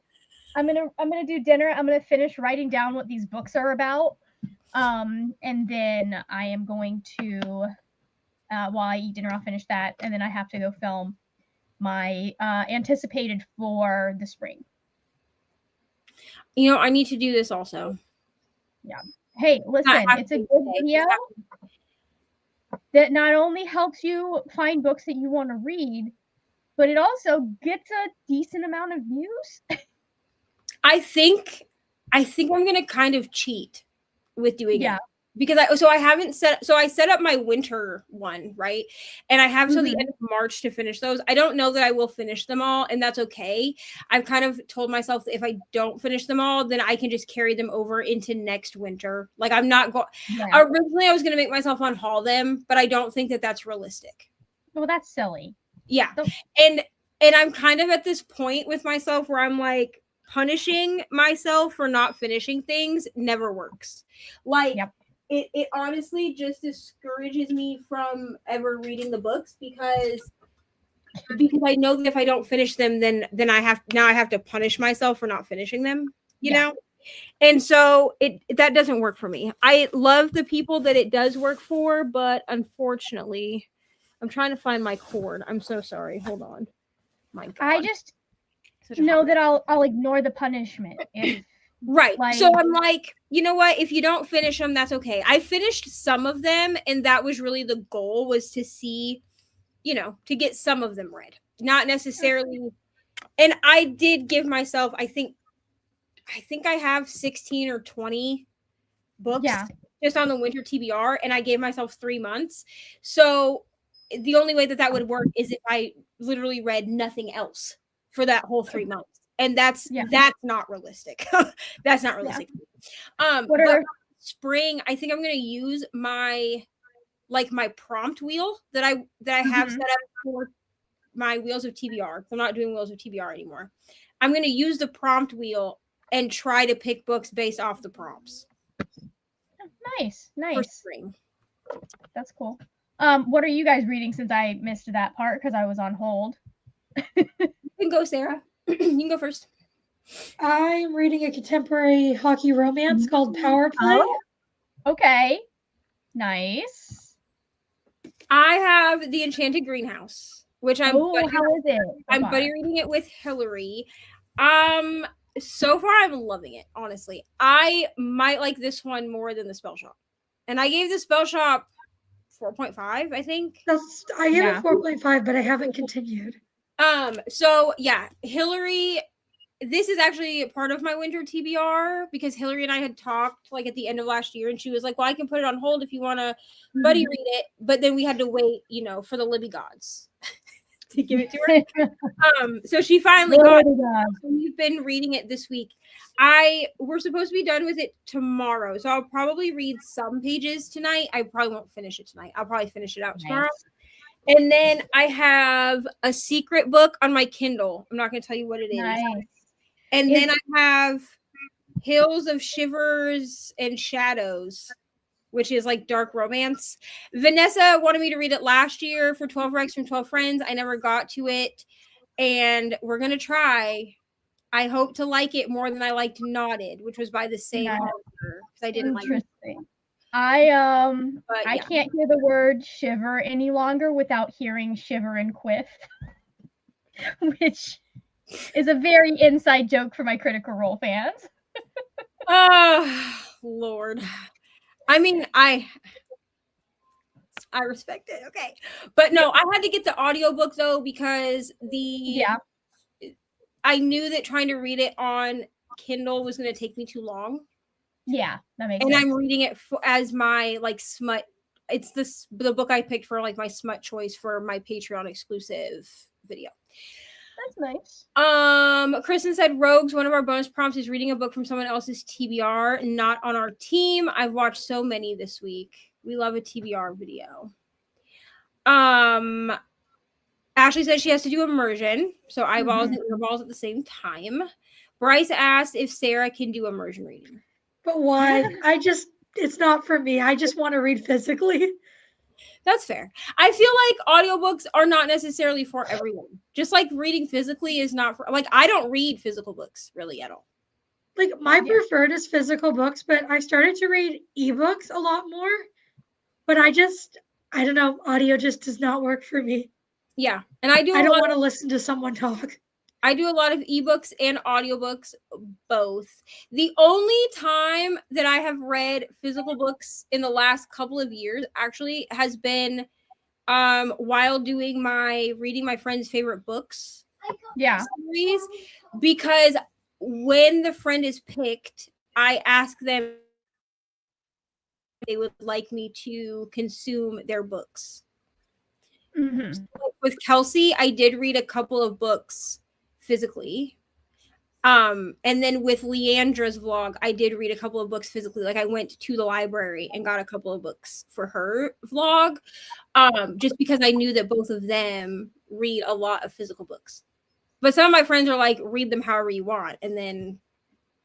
I'm gonna do dinner. I'm gonna finish writing down what these books are about. And then I am going to while I eat dinner, I'll finish that, and then I have to go film my anticipated for the spring. You know, I need to do this also. Hey, listen, it's a good video that not only helps you find books that you want to read, but it also gets a decent amount of views. I think I'm gonna kind of cheat with doing it. Because I set up my winter one, right? And I have till the end of March to finish those. I don't know that I will finish them all, and that's okay. I've kind of told myself that if I don't finish them all, then I can just carry them over into next winter. Like I'm not going. Originally, I was going to make myself unhaul them, but I don't think that that's realistic. Well, that's silly. Yeah, and I'm kind of at this point with myself where I'm like, punishing myself for not finishing things never works. Like. It honestly just discourages me from ever reading the books because I know that if I don't finish them, then I have to punish myself for not finishing them, you know? And so that doesn't work for me. I love the people that it does work for, but unfortunately, I'm trying to find my cord. I'm so sorry. Hold on. My God. I just know that I'll ignore the punishment if right. So I'm like, you know what? If you don't finish them, that's okay. I finished some of them, and that was really the goal, was to see, you know, to get some of them read. Not necessarily. And I did give myself, I think I have 16 or 20 books just on the winter TBR, and I gave myself 3 months. So the only way that would work is if I literally read nothing else for that whole 3 months. And that's not realistic. That's not realistic. But spring, I think I'm going to use my prompt wheel that I have set up for my Wheels of TBR. I'm not doing Wheels of TBR anymore. I'm going to use the prompt wheel and try to pick books based off the prompts. Nice. For spring. That's cool. What are you guys reading, since I missed that part because I was on hold? You can go, Sarah. You can go first. I'm reading a contemporary hockey romance called Power Play. Oh, okay. Nice. I have The Enchanted Greenhouse, which I'm how is it? I'm buddy reading it with Hillary. So far I'm loving it, honestly. I might like this one more than The Spell Shop. And I gave The Spell Shop 4.5, I think. I gave it 4.5, but I haven't continued. So yeah, Hillary, this is actually part of my winter TBR because Hillary and I had talked like at the end of last year, and she was like, well, I can put it on hold if you want to buddy read it. But then we had to wait, you know, for the Libby gods to give it to her. So she finally got it. We've been reading it this week. We're supposed to be done with it tomorrow. So I'll probably read some pages tonight. I probably won't finish it tonight. I'll probably finish it out tomorrow. And then I have a secret book on my Kindle. I'm not going to tell you what it is. Nice. And then I have Hills of Shivers and Shadows, which is like dark romance. Vanessa wanted me to read it last year for 12 Recs from 12 Friends. I never got to it. And we're going to try. I hope to like it more than I liked Knotted, which was by the same author, because I didn't like it. I can't hear the word shiver any longer without hearing Shiver and Quiff, which is a very inside joke for my Critical Role fans. Oh, Lord. I mean, I respect it. Okay. But no, I had to get the audiobook though, because I knew that trying to read it on Kindle was going to take me too long. Yeah, that makes sense. And I'm reading it as my like smut. It's the book I picked for like my smut choice for my Patreon exclusive video. That's nice. Kristen said Rogues, one of our bonus prompts is reading a book from someone else's TBR, not on our team. I've watched so many this week. We love a TBR video. Ashley says she has to do immersion, so eyeballs and earballs at the same time. Bryce asked if Sarah can do immersion reading. But why? It's not for me. I just want to read physically. That's fair. I feel like audiobooks are not necessarily for everyone. Just like reading physically is not for, like, I don't read physical books really at all. Like my preferred is physical books, but I started to read ebooks a lot more. But I don't know, audio just does not work for me. Yeah. And I don't want to listen to someone talk. I do a lot of ebooks and audiobooks, both. The only time that I have read physical books in the last couple of years actually has been while doing reading my friend's favorite books series, because when the friend is picked, I ask them if they would like me to consume their books. Mm-hmm. So with Kelsey, I did read a couple of books physically. And then with Leandra's vlog, I did read a couple of books physically. Like I went to the library and got a couple of books for her vlog. Just because I knew that both of them read a lot of physical books. But some of my friends are like, read them however you want. And then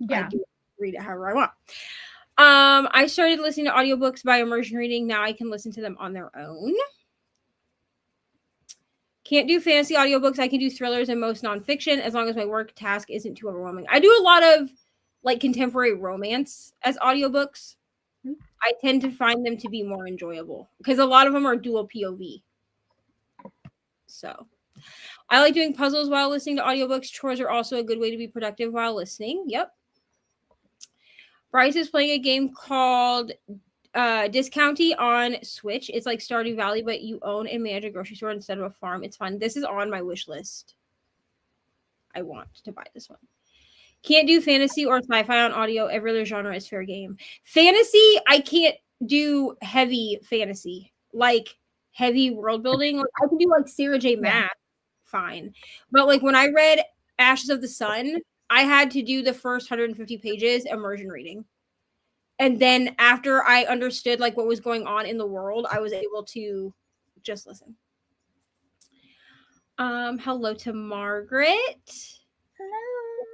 I do read it however I want. I started listening to audiobooks by immersion reading. Now I can listen to them on their own. Can't do fantasy audiobooks. I can do thrillers and most nonfiction as long as my work task isn't too overwhelming. I do a lot of like contemporary romance as audiobooks. I tend to find them to be more enjoyable because a lot of them are dual POV. So I like doing puzzles while listening to audiobooks. Chores are also a good way to be productive while listening. Yep. Bryce is playing a game called Discounty on Switch. It's like Stardew Valley, but you own and manage a grocery store instead of a farm. It's fun. This is on my wish list. I want to buy this one. Can't do fantasy or sci-fi on audio. Every other genre is fair game. Fantasy, I can't do heavy fantasy, like heavy world building. Like, I can do like Sarah J. Maas, fine. But like when I read Ashes of the Sun, I had to do the first 150 pages immersion reading. And then after I understood like what was going on in the world, I was able to just listen. Hello to Margaret. Hello.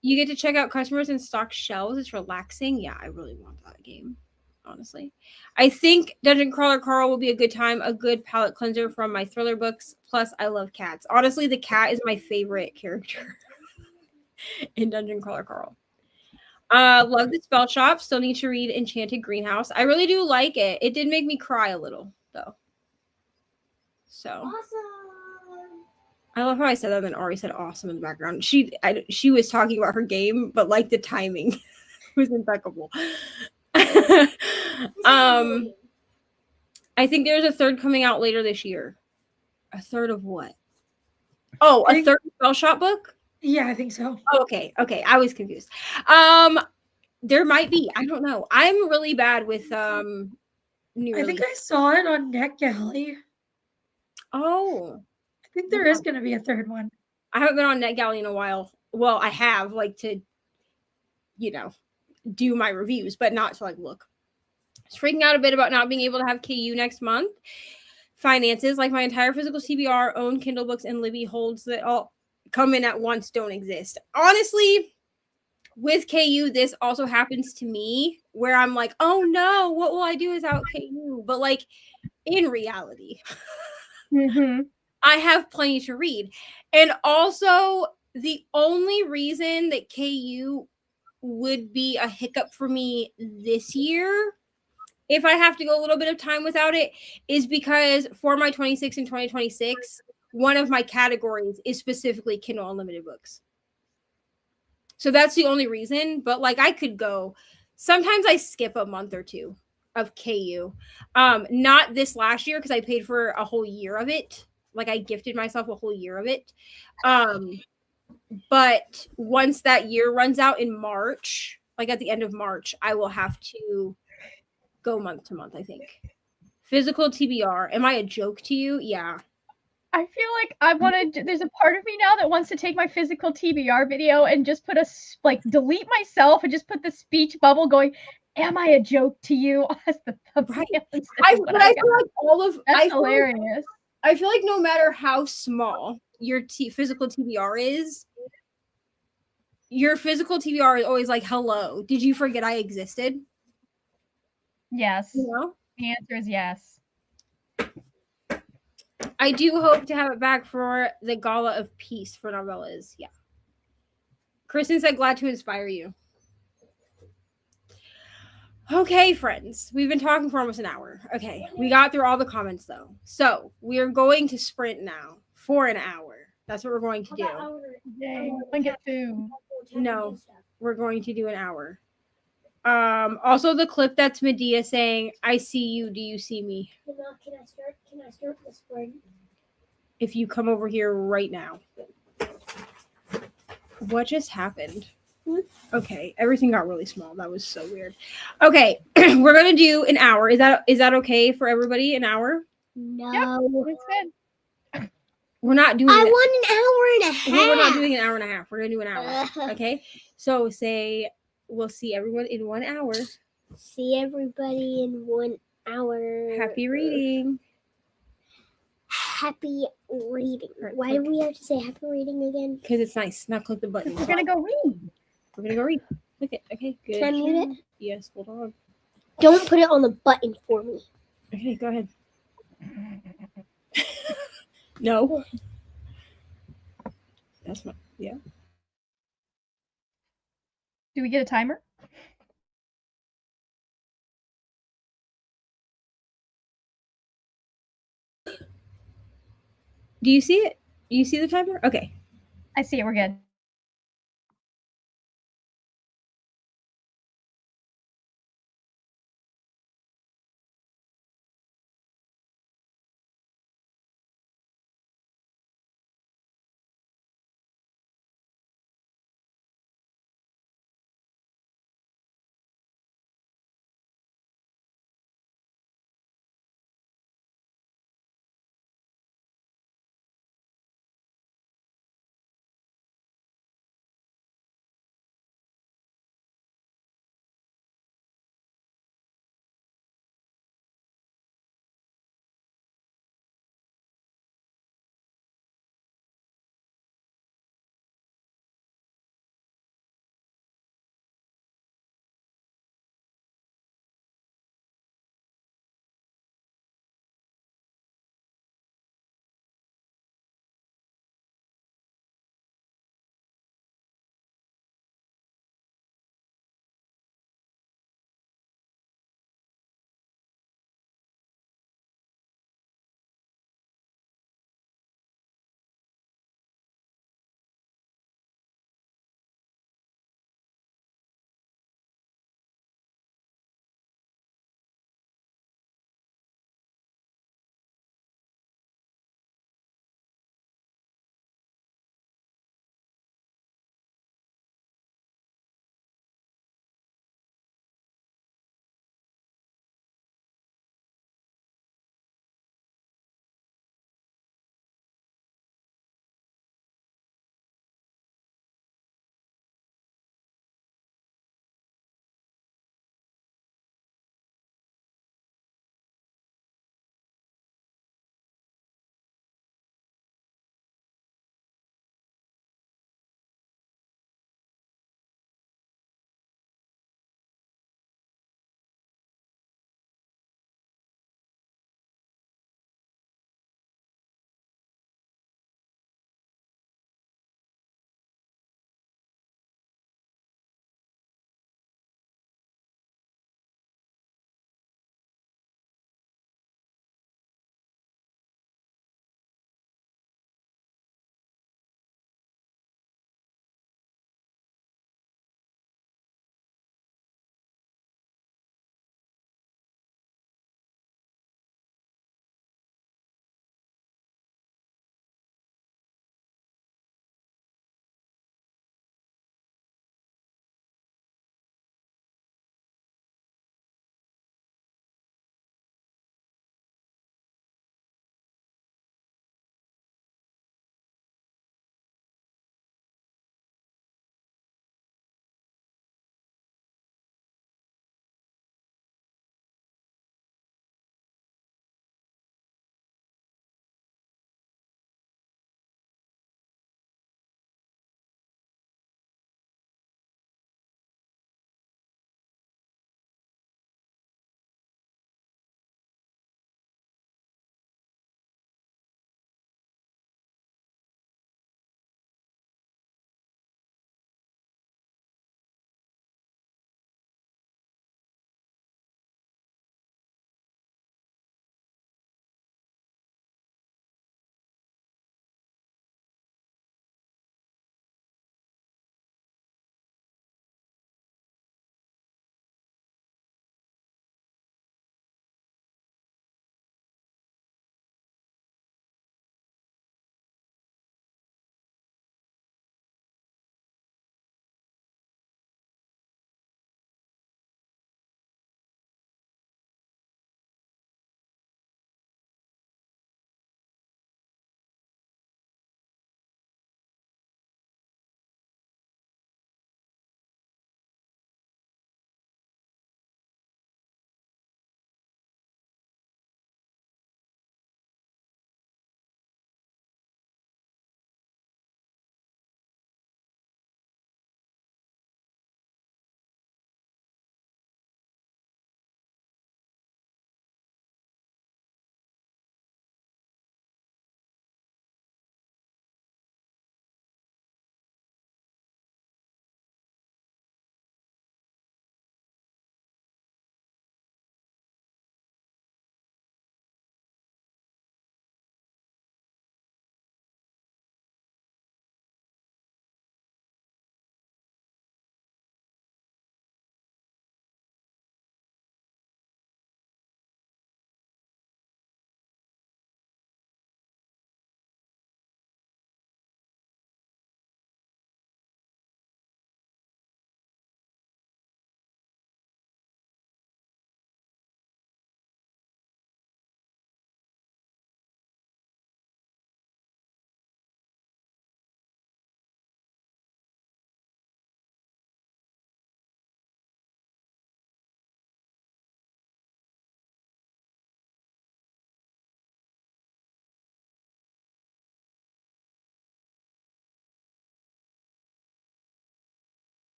You get to check out customers and stock shelves. It's relaxing. Yeah, I really want that game, honestly. I think Dungeon Crawler Carl will be a good time, a good palate cleanser from my thriller books. Plus, I love cats. Honestly, the cat is my favorite character in Dungeon Crawler Carl. Love the spell shop. Still need to read Enchanted Greenhouse. I really do like it. It did make me cry a little, though. So Awesome. I love how I said that, and then Ari said awesome in the background. She was talking about her game, but like the timing was impeccable. I think there's a third coming out later this year. A third of what? Oh, a third spell shop book? Yeah, I think so. Oh, okay. I was confused. There might be. I don't know. I'm really bad with new I think I saw it on NetGalley. Oh. I think there is going to be a third one. I haven't been on NetGalley in a while. Well, I have, like, to, do my reviews, but not to, like, look. I was freaking out a bit about not being able to have KU next month. Finances, like my entire physical TBR, own Kindle books, and Libby holds that all come in at once don't exist. Honestly, with KU, this also happens to me where I'm like, oh no, what will I do without KU? But like in reality, I have plenty to read. And also the only reason that KU would be a hiccup for me this year, if I have to go a little bit of time without it, is because for my 26 and 2026, one of my categories is specifically Kindle Unlimited books. So that's the only reason. But like I could go, sometimes I skip a month or two of KU. Not this last year because I paid for a whole year of it. Like I gifted myself a whole year of it. But once that year runs out in March, like at the end of March, I will have to go month to month, I think. Physical TBR. Am I a joke to you? Yeah. I feel like there's a part of me now that wants to take my physical TBR video and just put delete myself and just put the speech bubble going, am I a joke to you? As the thumbnail. I feel like that's hilarious. I feel like no matter how small your physical TBR is, your physical TBR is always like, hello, did you forget I existed? Yes. You know? The answer is yes. I do hope to have it back for the Gala of Peace for novellas. Yeah. Kristen said, glad to inspire you. Okay, friends. We've been talking for almost an hour. Okay. We got through all the comments, though. So we're going to sprint now for an hour. That's what we're going to do. Yay. I get food. No, we're going to do an hour. Also the clip that's Medea saying, I see you, do you see me? Can I start the sprint? If you come over here right now. What just happened? Okay, everything got really small. That was so weird. Okay, we're gonna do an hour. Is that okay for everybody? An hour? No. Yep, it's good. We're not doing. I want an hour and a half. We're not doing an hour and a half. We're gonna do an hour. Okay. So say we'll see everyone in 1 hour. See everybody in 1 hour. Happy reading. Happy reading. Right, Why do we have to say happy reading again? Because it's nice. Now click the button. We're gonna go read. We're gonna go read. Click it. Okay. Good. Can I mute it? Yes. Hold on. Don't put it on the button for me. Okay. Go ahead. No. That's not. Yeah. Do we get a timer? Do you see it? Do you see the timer? Okay. I see it. We're good.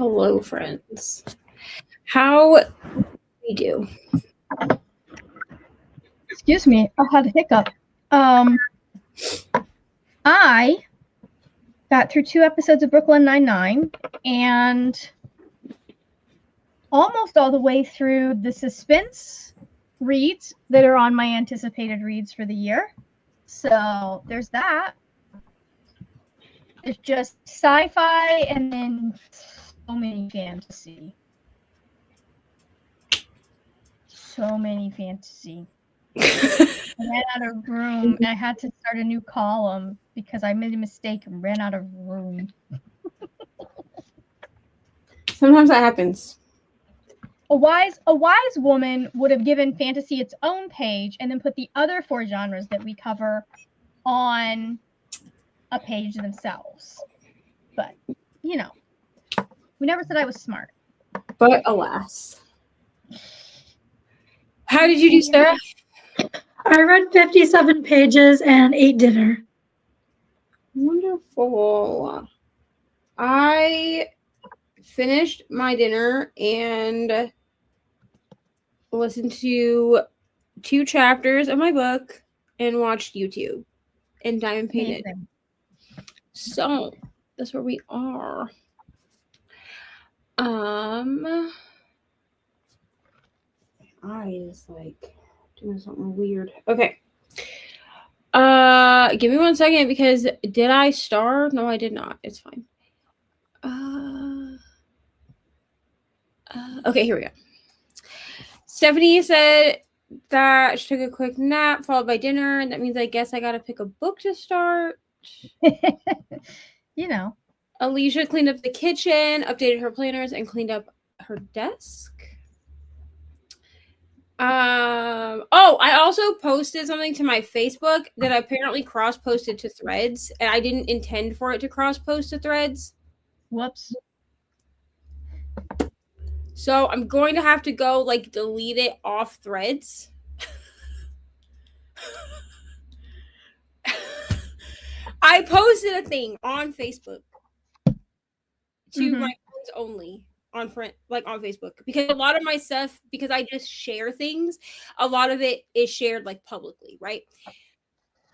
Hello, friends. How do we do? Excuse me, I had a hiccup. I got through 2 episodes of Brooklyn Nine-Nine and almost all the way through the suspense reads that are on my anticipated reads for the year. So there's that. It's just sci-fi and then so many fantasy. So many fantasy. I ran out of room. I had to start a new column because I made a mistake and ran out of room. Sometimes that happens. A wise woman would have given fantasy its own page and then put the other 4 genres that we cover on a page themselves. But, you know, we never said I was smart. But alas. How did you do, Sarah? I read 57 pages and ate dinner. Wonderful. I finished my dinner and listened to 2 chapters of my book and watched YouTube and diamond painted. Amazing. So that's where we are. I is like doing something weird. Okay. Give me 1 second because did I starve? No, I did not. It's fine. Okay, here we go. Stephanie said that she took a quick nap followed by dinner, and that means I guess I gotta pick a book to start. You know. Alicia cleaned up the kitchen, updated her planners, and cleaned up her desk. I also posted something to my Facebook that I apparently cross-posted to Threads, and I didn't intend for it to cross-post to Threads. Whoops. So I'm going to have to go, like, delete it off Threads. I posted a thing on Facebook to my friends only on Facebook, because a lot of my stuff, because I just share things, a lot of it is shared like publicly, right?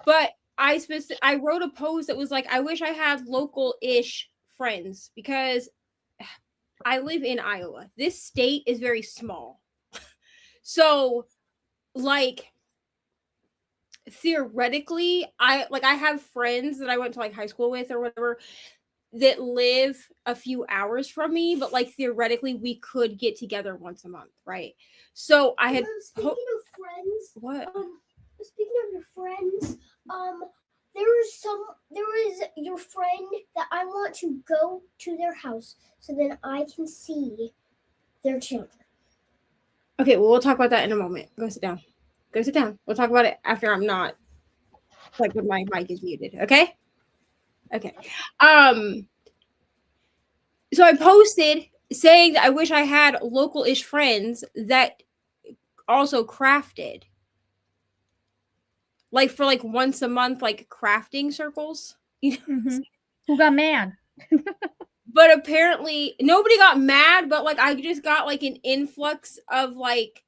But I wrote a post that was like, I wish I had local-ish friends because I live in Iowa. This state is very small. So, like, theoretically, I have friends that I went to like high school with or whatever that live a few hours from me, but like theoretically we could get together once a month, right? So I had speaking of friends, what? Speaking of your friends, there is your friend that I want to go to their house so then I can see their children. Okay, well, we'll talk about that in a moment. Go sit down. Go sit down. We'll talk about it after I'm not, like, when my mic is muted, okay? Okay. So I posted saying that I wish I had local-ish friends that also crafted. Like, for like once a month, like crafting circles. You know? Who got mad? But apparently nobody got mad, but like I just got like an influx of like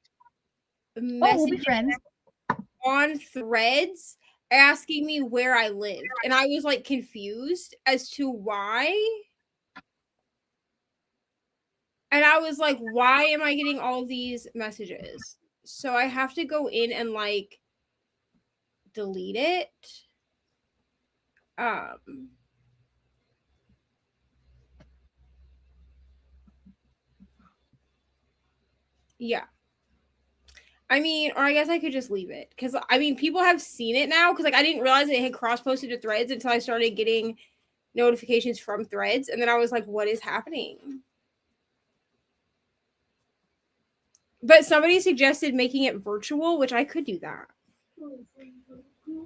messages we'll be friends on Threads asking me where I lived. And I was like confused as to why. And I was like, why am I getting all these messages? So I have to go in and like delete it. Yeah. I mean, or I guess I could just leave it. Because, I mean, people have seen it now. Because, like, I didn't realize it had cross-posted to Threads until I started getting notifications from Threads. And then I was like, what is happening? But somebody suggested making it virtual, which I could do that.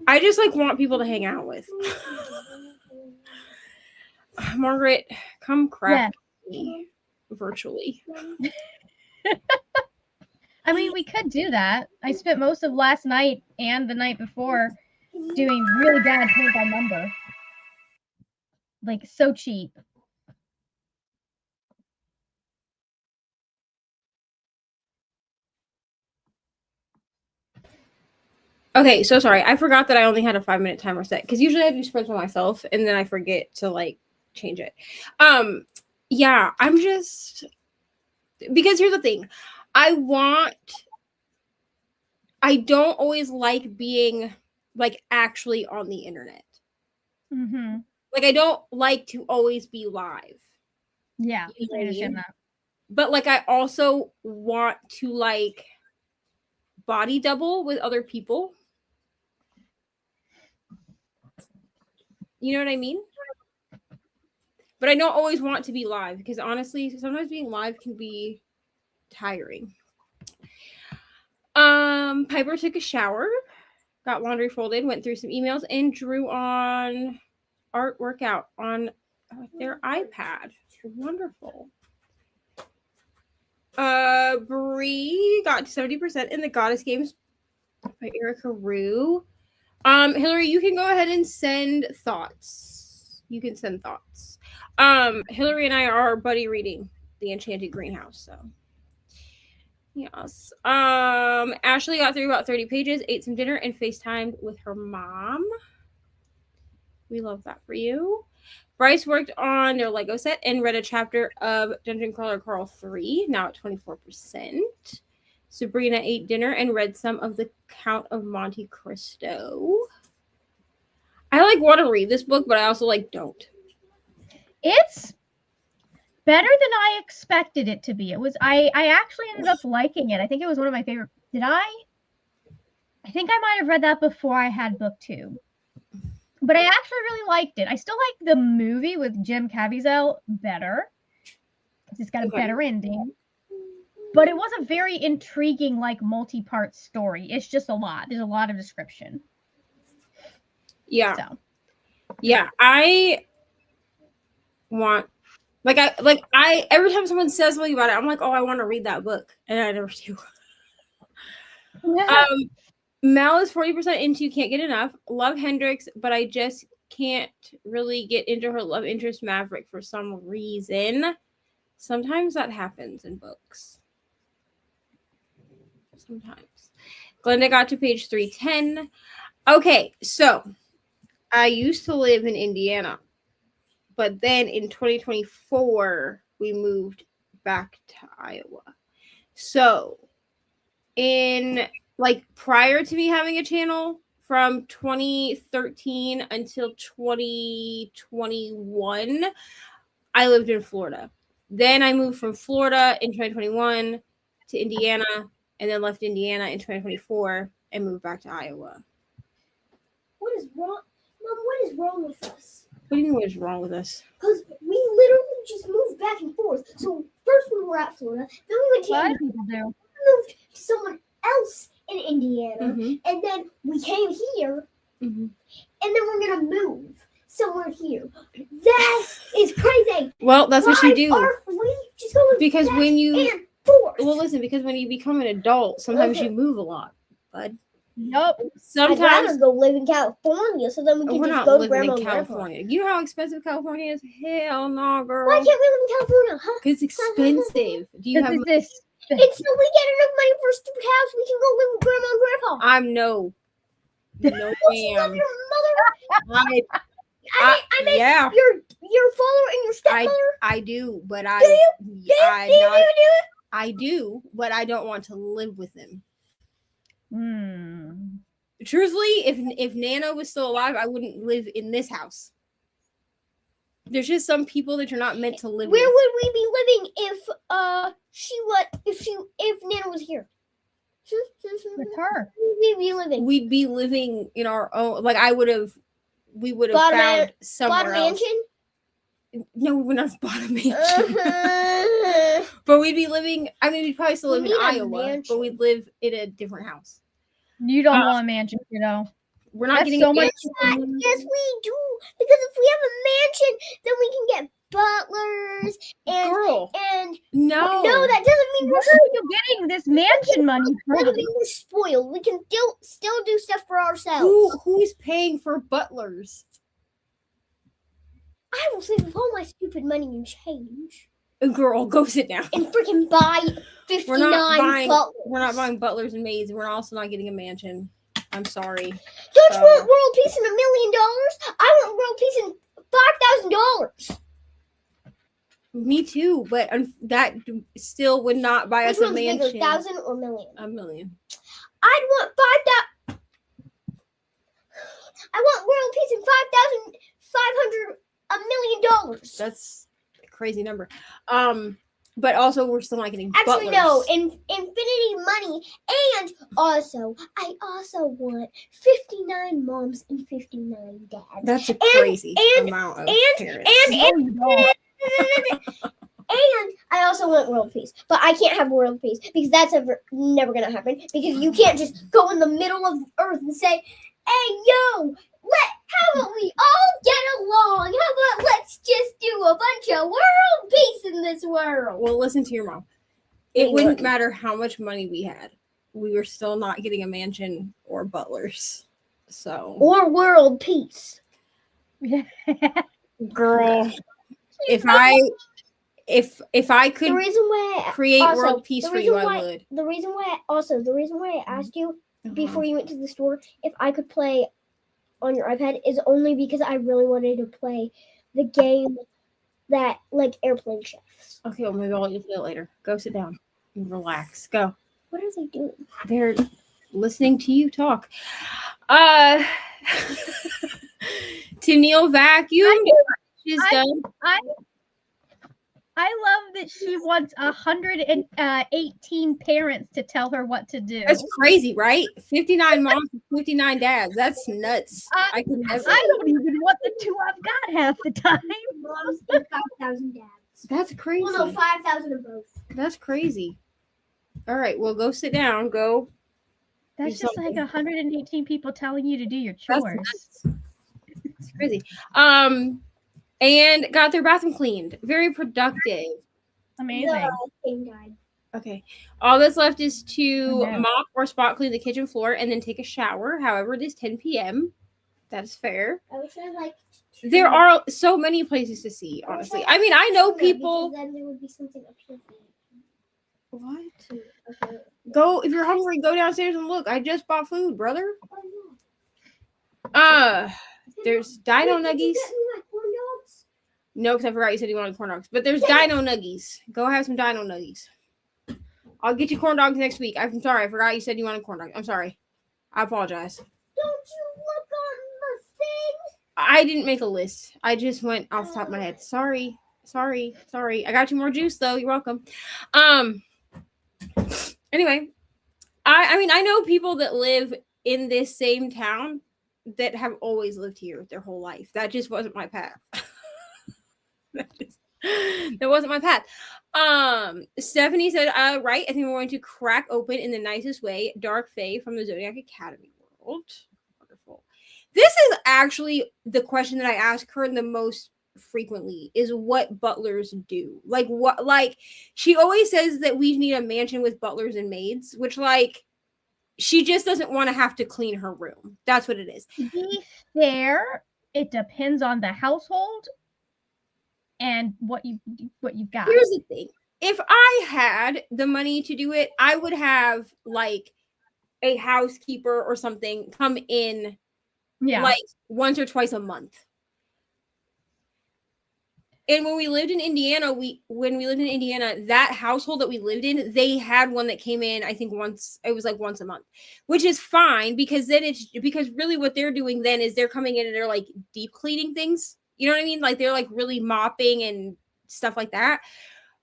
I just, like, want people to hang out with. Margaret, come craft me virtually. I mean, we could do that. I spent most of last night and the night before doing really bad paint by number. Like, so cheap. Okay, so sorry. I forgot that I only had a 5-minute timer set because usually I do sprints by myself and then I forget to like change it. Yeah, I'm just because here's the thing. I don't always like being like actually on the internet. Mm-hmm. Like I don't like to always be live. Yeah, You know I what I understand mean? that. But like I also want to like body double with other people. You know what I mean? But I don't always want to be live because honestly, sometimes being live can be tiring. Piper took a shower, got laundry folded, went through some emails, and drew on art workout on their iPad. Wonderful. Bree got 70% in the Goddess Games by Erica Rue. Hillary, you can go ahead and send thoughts. You can send thoughts. Hillary and I are buddy reading The Enchanted Greenhouse, so yes. Ashley got through about 30 pages, ate some dinner, and FaceTimed with her mom. We love that for you. Bryce worked on their Lego set and read a chapter of Dungeon Crawler Carl 3, now at 24%. Sabrina ate dinner and read some of The Count of Monte Cristo. I like want to read this book, but I also like don't. It's better than I expected it to be. It was I actually ended up liking it. I think it was one of my favorite. Did I? I think I might have read that before I had book 2. But I actually really liked it. I still like the movie with Jim Caviezel better because it's got a better ending. But it was a very intriguing, like, multi-part story. It's just a lot. There's a lot of description. Yeah. So. Yeah, I want I every time someone says something about it, I'm like, oh, I want to read that book, and I never do. Mel is 40% into Can't Get Enough. Love Hendrix, but I just can't really get into her love interest Maverick for some reason. Sometimes that happens in books. Sometimes. Glenda got to page 310. Okay, so I used to live in Indiana, but then in 2024, we moved back to Iowa. So in like prior to me having a channel from 2013 until 2021, I lived in Florida. Then I moved from Florida in 2021 to Indiana and then left Indiana in 2024 and moved back to Iowa. What is wrong? Mom, what is wrong with us? What do you mean what is wrong with us? Because we literally just moved back and forth. So first we were at Florida, then we went to A lot of Indiana, people do. we moved to someone else in Indiana, Mhm. and then we came here, Mhm. and then we're gonna move somewhere here. That is crazy. Well, that's what you do. Are we just going Because back when you and forth? well, listen, because when you become an adult, sometimes you move a lot, bud. Nope. I'd Sometimes rather go live in California so then we can we're just not go to living Grandma in and Grandpa. California. You know how expensive California is? Hell no, girl. Why can't we live in California, huh? Because it's expensive. Do you have? This It's so we get enough money for a stupid house, we can go live with Grandma and Grandpa. I'm no, Don't you love ma'am. your mother? I I mean, yeah, your father and your stepmother. I do, but I Do you? I Do you not, do it? I do, but I don't want to live with them. Truthfully, if Nana was still alive, I wouldn't live in this house. There's just some people that you're not meant to live Where with. would we be living if Nana was here? with her. Where would we be living? We'd be living in our own. Like we would have Bottom found man- somewhere Bottom else. mansion? No, we would not have bought a mansion. But we'd be living. I mean, we'd probably still We live in need a Iowa, but mansion. we'd live in a different house. You don't want a mansion, you know. We're not That's getting so a much. mansion. Yes, we do. Because if we have a mansion, then we can get butlers and Girl, and no, no, that doesn't mean Where we're are you getting this mansion money that doesn't from? mean we're spoiled. We can still do stuff for ourselves. who's paying for butlers? I will save all my stupid money and change Girl, go sit down. and freaking buy 59 We're not buying. butlers. We're not buying butlers and maids. We're also not getting a mansion. I'm sorry. Don't you want world peace and $1 million? I want world peace and $5,000. Me too, but that still would not buy Which us a one's bigger, mansion. 1,000 or million? $1 million. I'd want 5,000. I want world peace and $5,500 million. That's a crazy number. But also we're still not getting Actually, butlers. no, infinity money, and also I also want 59 moms and 59 dads. That's a crazy amount of parents. And I also want world peace, but I can't have world peace because that's never gonna happen. Because you can't just go in the middle of the earth and say, "Hey, yo, how about we all get along? How about let's just do a bunch of world peace in this world?" Well, listen to your mom. It wouldn't matter how much money we had. We were still not getting a mansion or butlers. So Or world peace. girl, if I could The reason why create also, world peace the for you, reason I why- would. The reason why I asked you before you went to the store if I could play on your iPad is only because I really wanted to play the game that like airplane chefs. Okay, well maybe I'll let you play it later. Go sit down and relax. Go. What are they doing? They're listening to you talk. To Neil vacuum. She's done. I love that she wants 118 parents to tell her what to do. That's crazy, right? 59 moms and 59 dads. That's nuts. I could never. I don't even want the two I've got half the time. Moms and 5,000 dads. That's crazy. Well, no, 5,000 of both. That's crazy. All right, well, go sit down. Go. That's Do just like something. 118 people telling you to do your That's chores. nuts. It's crazy. And got their bathroom cleaned. Very productive. Amazing. The thing died. Okay. All that's left is to Oh, no. mop or spot clean the kitchen floor and then take a shower. However, it is 10 p.m. That's fair. I wish I liked. There are so many places to see, honestly. I mean, I know people. Then there would be something up here. What? Okay. Go, if you're hungry, go downstairs and look. I just bought food, brother. Oh, There's yeah. dino Wait, did you nuggies. get me my corn dogs? No, because I forgot you said you wanted corn dogs. But there's dino nuggies. Go have some dino nuggies. I'll get you corn dogs next week. I'm sorry. I forgot you said you wanted corn dogs. I'm sorry. I apologize. Don't you look on the thing? I didn't make a list. I just went off the top of my head. Sorry. I got you more juice, though. You're welcome. Anyway, I mean, I know people that live in this same town that have always lived here their whole life. That just wasn't my path. That wasn't my path. Stephanie said, right, I think we're going to crack open in the nicest way Dark Fae from the Zodiac Academy world. Wonderful. This is actually the question that I ask her the most frequently is what butlers do. Like what, like she always says that we need a mansion with butlers and maids, which like she just doesn't want to have to clean her room. That's what it is. To be fair, it depends on the household and what you've got. Here's the thing. If I had the money to do it, I would have like a housekeeper or something come in like once or twice a month. And when we lived in Indiana, that household that we lived in, they had one that came in, I think once a month, which is fine because then because really what they're doing then is they're coming in and they're like deep cleaning things. You know what I mean? Like they're like really mopping and stuff like that.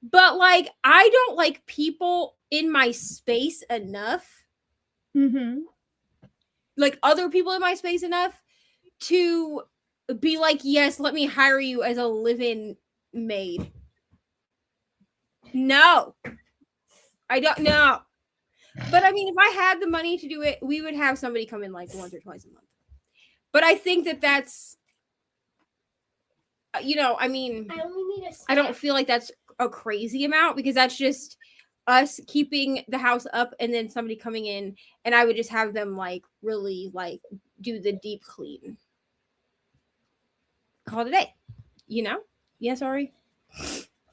But like, I don't like people in my space enough. Mm-hmm. Like other people in my space enough to be like, yes, let me hire you as a live-in maid. No, I don't know. But I mean, if I had the money to do it, we would have somebody come in like once or twice a month. But I think that's, I mean, I only need a snack. I don't feel like that's a crazy amount because that's just us keeping the house up and then somebody coming in and I would just have them like really like do the deep clean. Call it a day, Yeah, sorry.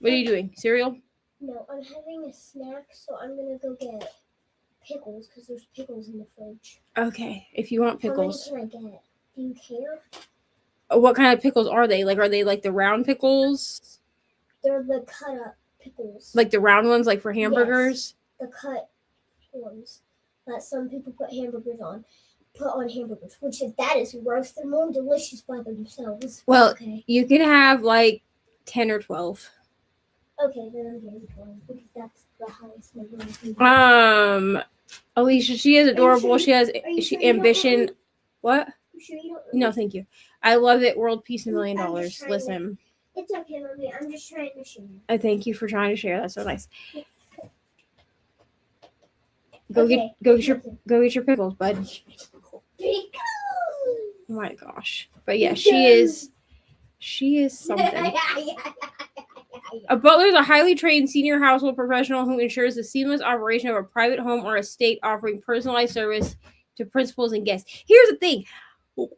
What are you doing? Cereal? No, I'm having a snack, so I'm gonna go get pickles because there's pickles in the fridge. Okay, if you want pickles. How many can I get? Do you care? What kind of pickles are they? Like, are they like the round pickles? They're the cut up pickles. Like the round ones, like for hamburgers? Yes, the cut ones that some people put on hamburgers, which that is gross. They're more delicious by themselves. Well, okay. You can have like 10 or 12. Okay, then I'm getting 12 because that's the highest number I can get. Alicia, she is adorable. She has sure ambition. What? You sure you don't No, thank you. I love it. World peace, $1 million. I'm just trying Listen. It's okay, Mommy. I'm just trying to share. I thank you for trying to share. That's so nice. Go get your pickles, bud. Pickles! Oh my gosh. But yeah, she is something. A butler is a highly trained senior household professional who ensures the seamless operation of a private home or estate, offering personalized service to principals and guests. Here's the thing.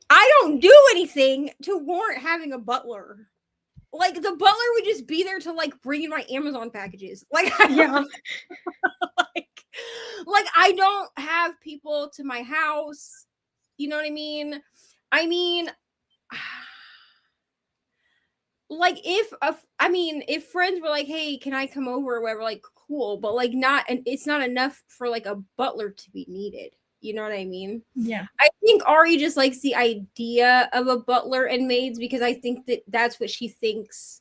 I don't do anything to warrant having a butler. Like, the butler would just be there to, like, bring in my Amazon packages. Like, Yeah. like, I don't have people to my house. You know what I mean? Like, if friends were like, hey, can I come over or whatever, like, cool. But, like, it's not enough for, like, a butler to be needed. You know what I mean? Yeah. I think Ari just likes the idea of a butler and maids because I think that's what she thinks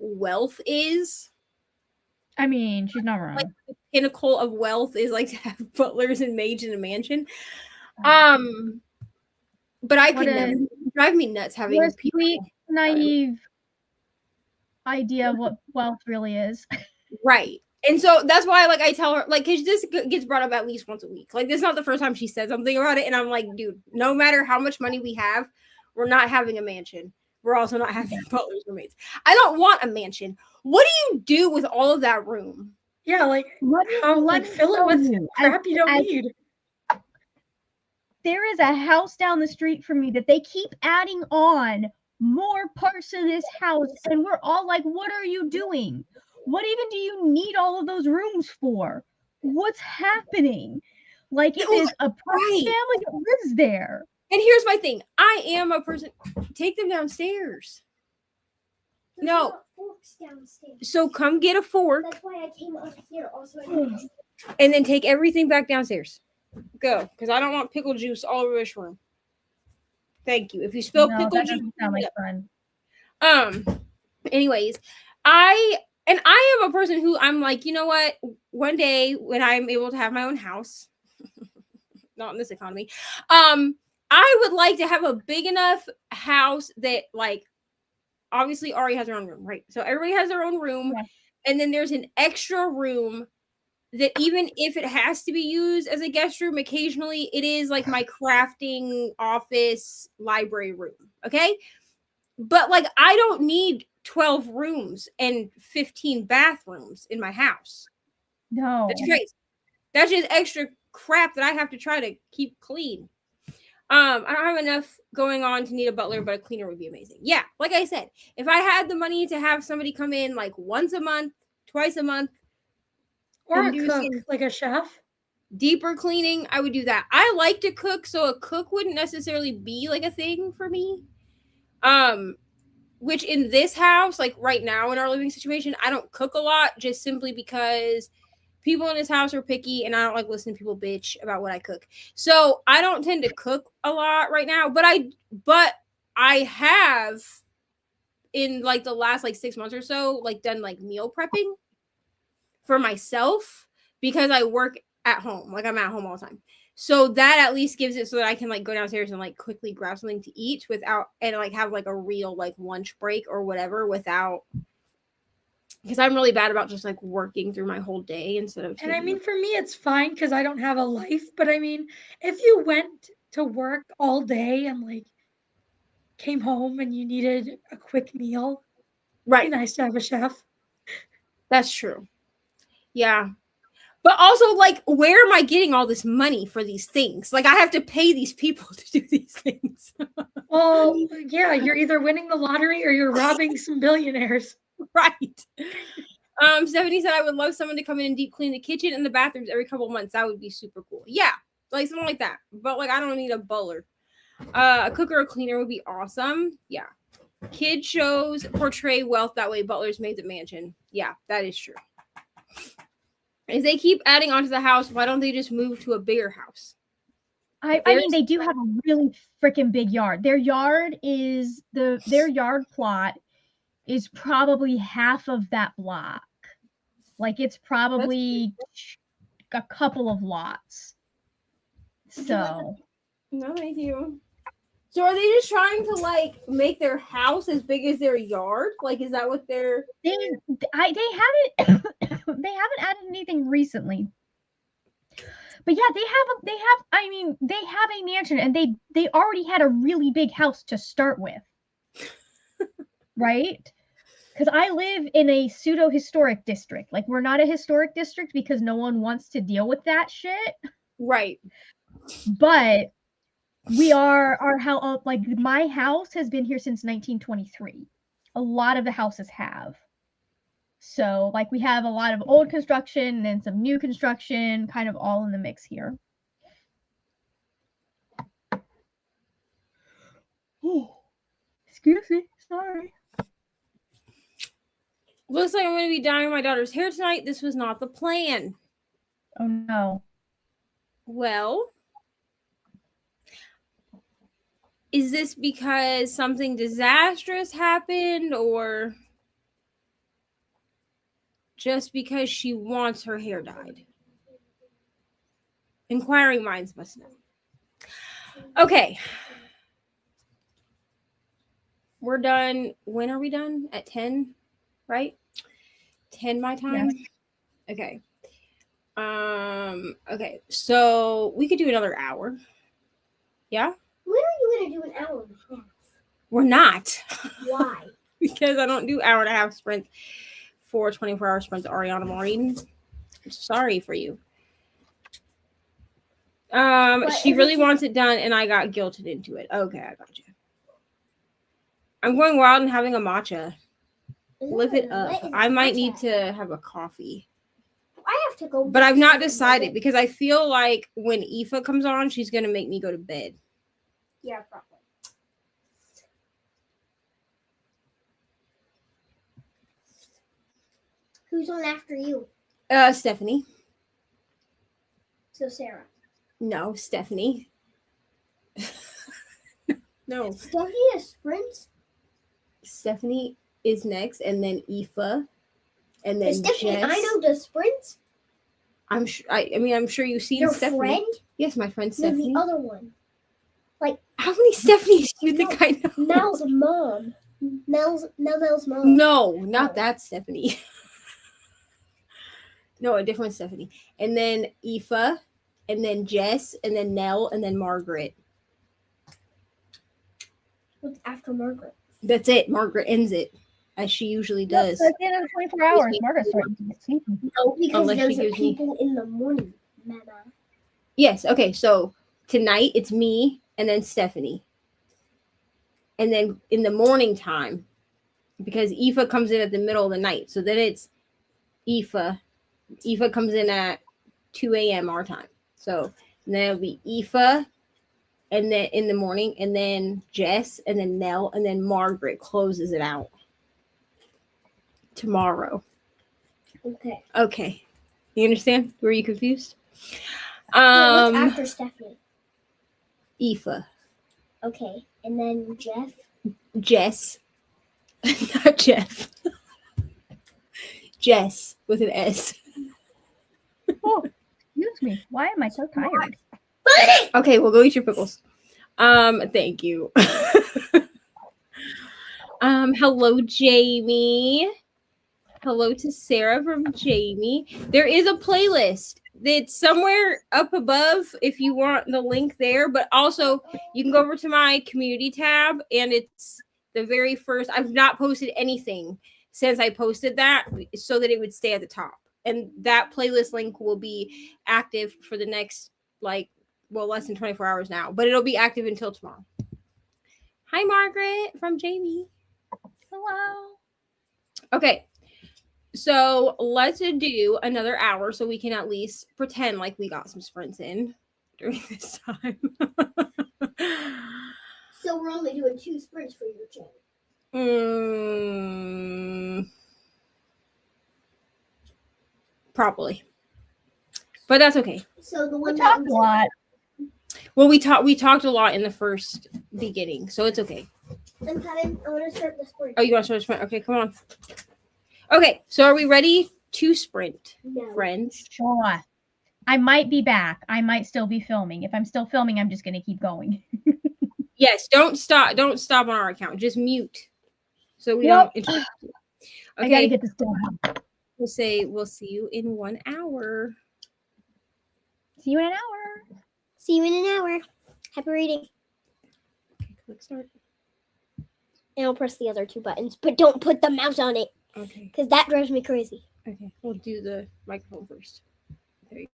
wealth is. I mean, she's not wrong. Like, the pinnacle of wealth is like to have butlers and maids in a mansion. But I could never. Drive me nuts having what a people. sweet, naive idea of what wealth really is. Right. And so that's why, like, I tell her, like, because this gets brought up at least once a week. Like, this is not the first time she said something about it. And I'm like, dude, no matter how much money we have, we're not having a mansion. We're also not having butlers or maids. I don't want a mansion. What do you do with all of that room? Yeah, like, fill it with crap you don't need. There is a house down the street from me that they keep adding on more parts to this house. And we're all like, what are you doing? What even do you need all of those rooms for? What's happening? Like, it is a family that lives there. And here's my thing. I am a person. Take them downstairs. There's No. not forks downstairs. So come get a fork. That's why I came up here. Also, And then take everything back downstairs. Go. Because I don't want pickle juice all over this room. Thank you. If you spill pickle that juice. doesn't sound like fun. Anyways, I am a person who I'm like, you know what? One day when I'm able to have my own house, not in this economy, I would like to have a big enough house that, like, obviously Ari has her own room, right? So everybody has their own room. Yeah. And then there's an extra room that even if it has to be used as a guest room, occasionally it is like my crafting office library room. Okay. But, like, I don't need 12 rooms and 15 bathrooms in my house. No. That's crazy. That's just extra crap that I have to try to keep clean. I don't have enough going on to need a butler, but a cleaner would be amazing. Yeah, like I said, if I had the money to have somebody come in like once a month, twice a month, or a cook, like a chef, deeper cleaning, I would do that. I like to cook, so a cook wouldn't necessarily be like a thing for me. Which in this house, like right now in our living situation, I don't cook a lot just simply because people in this house are picky and I don't like listening to people bitch about what I cook. So I don't tend to cook a lot right now, but I have in like the last like 6 months or so, like done like meal prepping for myself because I work at home. Like, I'm at home all the time. So that at least gives it so that I can like go downstairs and like quickly grab something to eat without, and like have like a real like lunch break or whatever without, because I'm really bad about just like working through my whole day instead of. And I mean, for me, it's fine because I don't have a life. But I mean, if you went to work all day and like came home and you needed a quick meal, right? It'd be nice to have a chef. That's true. Yeah. But also, like, where am I getting all this money for these things? Like, I have to pay these people to do these things. Well, yeah, you're either winning the lottery or you're robbing some billionaires. Right. Stephanie said I would love someone to come in and deep clean the kitchen and the bathrooms every couple of months. That would be super cool. Yeah, like something like that. But like I don't need a butler. A cook or a cleaner would be awesome. Yeah. Kid shows portray wealth that way. Butlers, maids at mansion. Yeah, that is true. If they keep adding onto the house, why don't they just move to a bigger house? I mean, they do have a really freaking big yard. Their yard plot is probably half of that block. Like it's probably a couple of lots. So no, thank you. So are they just trying to like make their house as big as their yard? Like, is that what they're? They haven't they haven't added anything recently. But yeah, they have a mansion, and they already had a really big house to start with. Right? Because I live in a pseudo historic district. Like, we're not a historic district because no one wants to deal with that shit. Right. But we are like my house has been here since 1923. A lot of the houses have. So like we have a lot of old construction and some new construction kind of all in the mix here. Oh, excuse me, sorry. Looks like I'm going to be dyeing my daughter's hair tonight. This was not the plan. Oh no. Well, is this because something disastrous happened or just because she wants her hair dyed? Inquiring minds must know. Okay. We're done. When are we done? At 10, right? 10 my time? Yes. Okay. Okay. So we could do another hour. Yeah? When are you going to do an hour and a half? We're not. Why? Because I don't do hour and a half sprints for 24-hour sprints, Ariana Maureen. I'm sorry for you. She really wants it done, and I got guilted into it. Okay, I got you. I'm going wild and having a matcha. Live it up. I might need to have a coffee. I have to go. But I've not decided because I feel like when Aoife comes on, she's going to make me go to bed. Yeah, probably. Who's on after you? Stephanie. So Sarah. No, Stephanie. No. Stephanie is sprints. Stephanie is next, and then Aoife, and then Stephanie, Jess. I know the sprints. I'm sure. I'm sure you've seen Your Stephanie. friend? Yes, my friend No, Stephanie. the other one. Like how many Stephanies do you think I know? Mel's mom. Mel's mom. No, not that Stephanie. No, a different Stephanie. And then Aoife, and then Jess, and then Nell, and then Margaret. What's after Margaret? That's it. Margaret ends it, as she usually does. At the end of 24 hours, Margaret's starting to get sleepy. No, because Unless she there's gives me- people in the morning, Mama. Yes. Okay. So tonight it's me and then Stephanie. And then in the morning time, because Aoife comes in at the middle of the night. So then it's Aoife. Aoife comes in at 2 a.m. our time. So then it'll be Aoife, and then in the morning, and then Jess, and then Nell, and then Margaret closes it out tomorrow. Okay. Okay. You understand? Were you confused? What's after Stephanie? Aoife. Okay. And then Jeff? Jess. Not Jeff. Jess with an S. Oh, excuse me. Why am I so tired? Okay, we'll go eat your pickles. Thank you. Hello, Jamie. Hello to Sarah from Jamie. There is a playlist. It's somewhere up above if you want the link there, but also you can go over to my community tab and it's the very first. I've not posted anything since I posted that so that it would stay at the top. And that playlist link will be active for the next, less than 24 hours now, but it'll be active until tomorrow. Hi, Margaret from Jamie. Hello. Okay. So let's do another hour so we can at least pretend like we got some sprints in during this time. So we're only doing 2 sprints for your channel. Probably. But that's okay. So the We one that talked a lot. Well, we talked a lot in the first beginning, so it's okay. I'm coming. I want to start the sprint. Oh, you want to start a sprint? Okay, come on. Okay, so are we ready to sprint, No. friends? Sure. I might be back. I might still be filming. If I'm still filming, I'm just going to keep going. Yes, don't stop. Don't stop on our account. Just mute, so we Yep. don't. I got to Okay, get this done. we'll say we'll see you in 1 hour. See you in an hour. See you in an hour. Happy reading. Okay, click start. And I'll press the other 2 buttons, but don't put the mouse on it, Okay, because that drives me crazy. okay, we'll do the microphone first. There you go.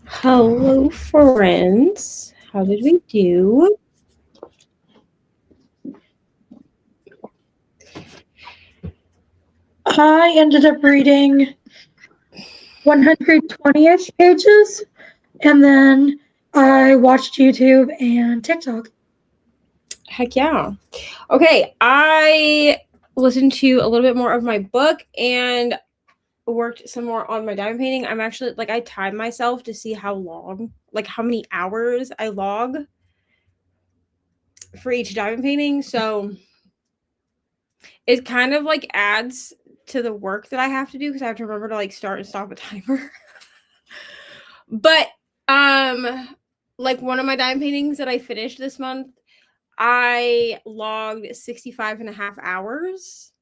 Hello, friends. How did we do? I ended up reading 120-ish pages, and then I watched YouTube and TikTok. Heck yeah. Okay, I listened to a little bit more of my book and worked some more on my diamond painting. I'm actually like I timed myself to see how long, like how many hours I log for each diamond painting. So it kind of like adds to the work that I have to do because I have to remember to like start and stop a timer. But like one of my diamond paintings that I finished this month, I logged 65 and a half hours.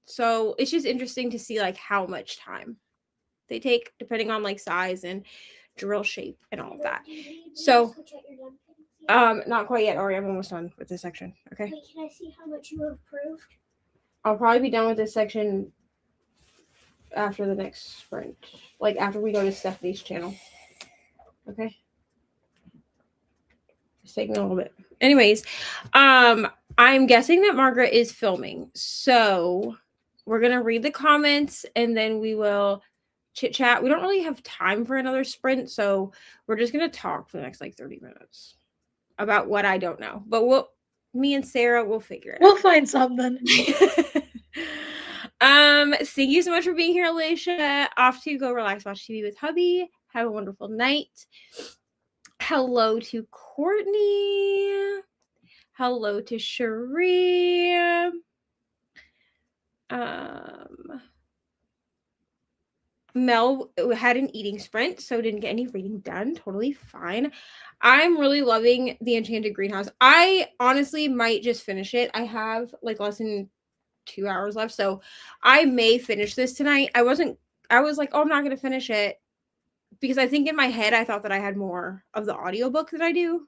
So it's just interesting to see like how much time they take depending on like size and drill shape and all of that. So not quite yet, Ari. I'm almost done with this section. Okay. Wait, can I see how much you have approved? I'll probably be done with this section after the next sprint. Like after we go to Stephanie's channel. Okay. It's taking a little bit. Anyways, I'm guessing that Margaret is filming. So we're gonna read the comments and then we will chit chat. We don't really have time for another sprint, so we're just gonna talk for the next like 30 minutes about what I don't know. But me and Sarah will figure it out. We'll find something. Thank you so much for being here, Alicia. Off to go relax, watch TV with hubby. Have a wonderful night. Hello to Courtney. Hello to Cherie. Mel had an eating sprint, so didn't get any reading done. Totally fine. I'm really loving the Enchanted Greenhouse. I honestly might just finish it. I have like less than 2 hours left, so I may finish this tonight. I was like, oh, I'm not going to finish it because I think in my head I thought that I had more of the audiobook than I do.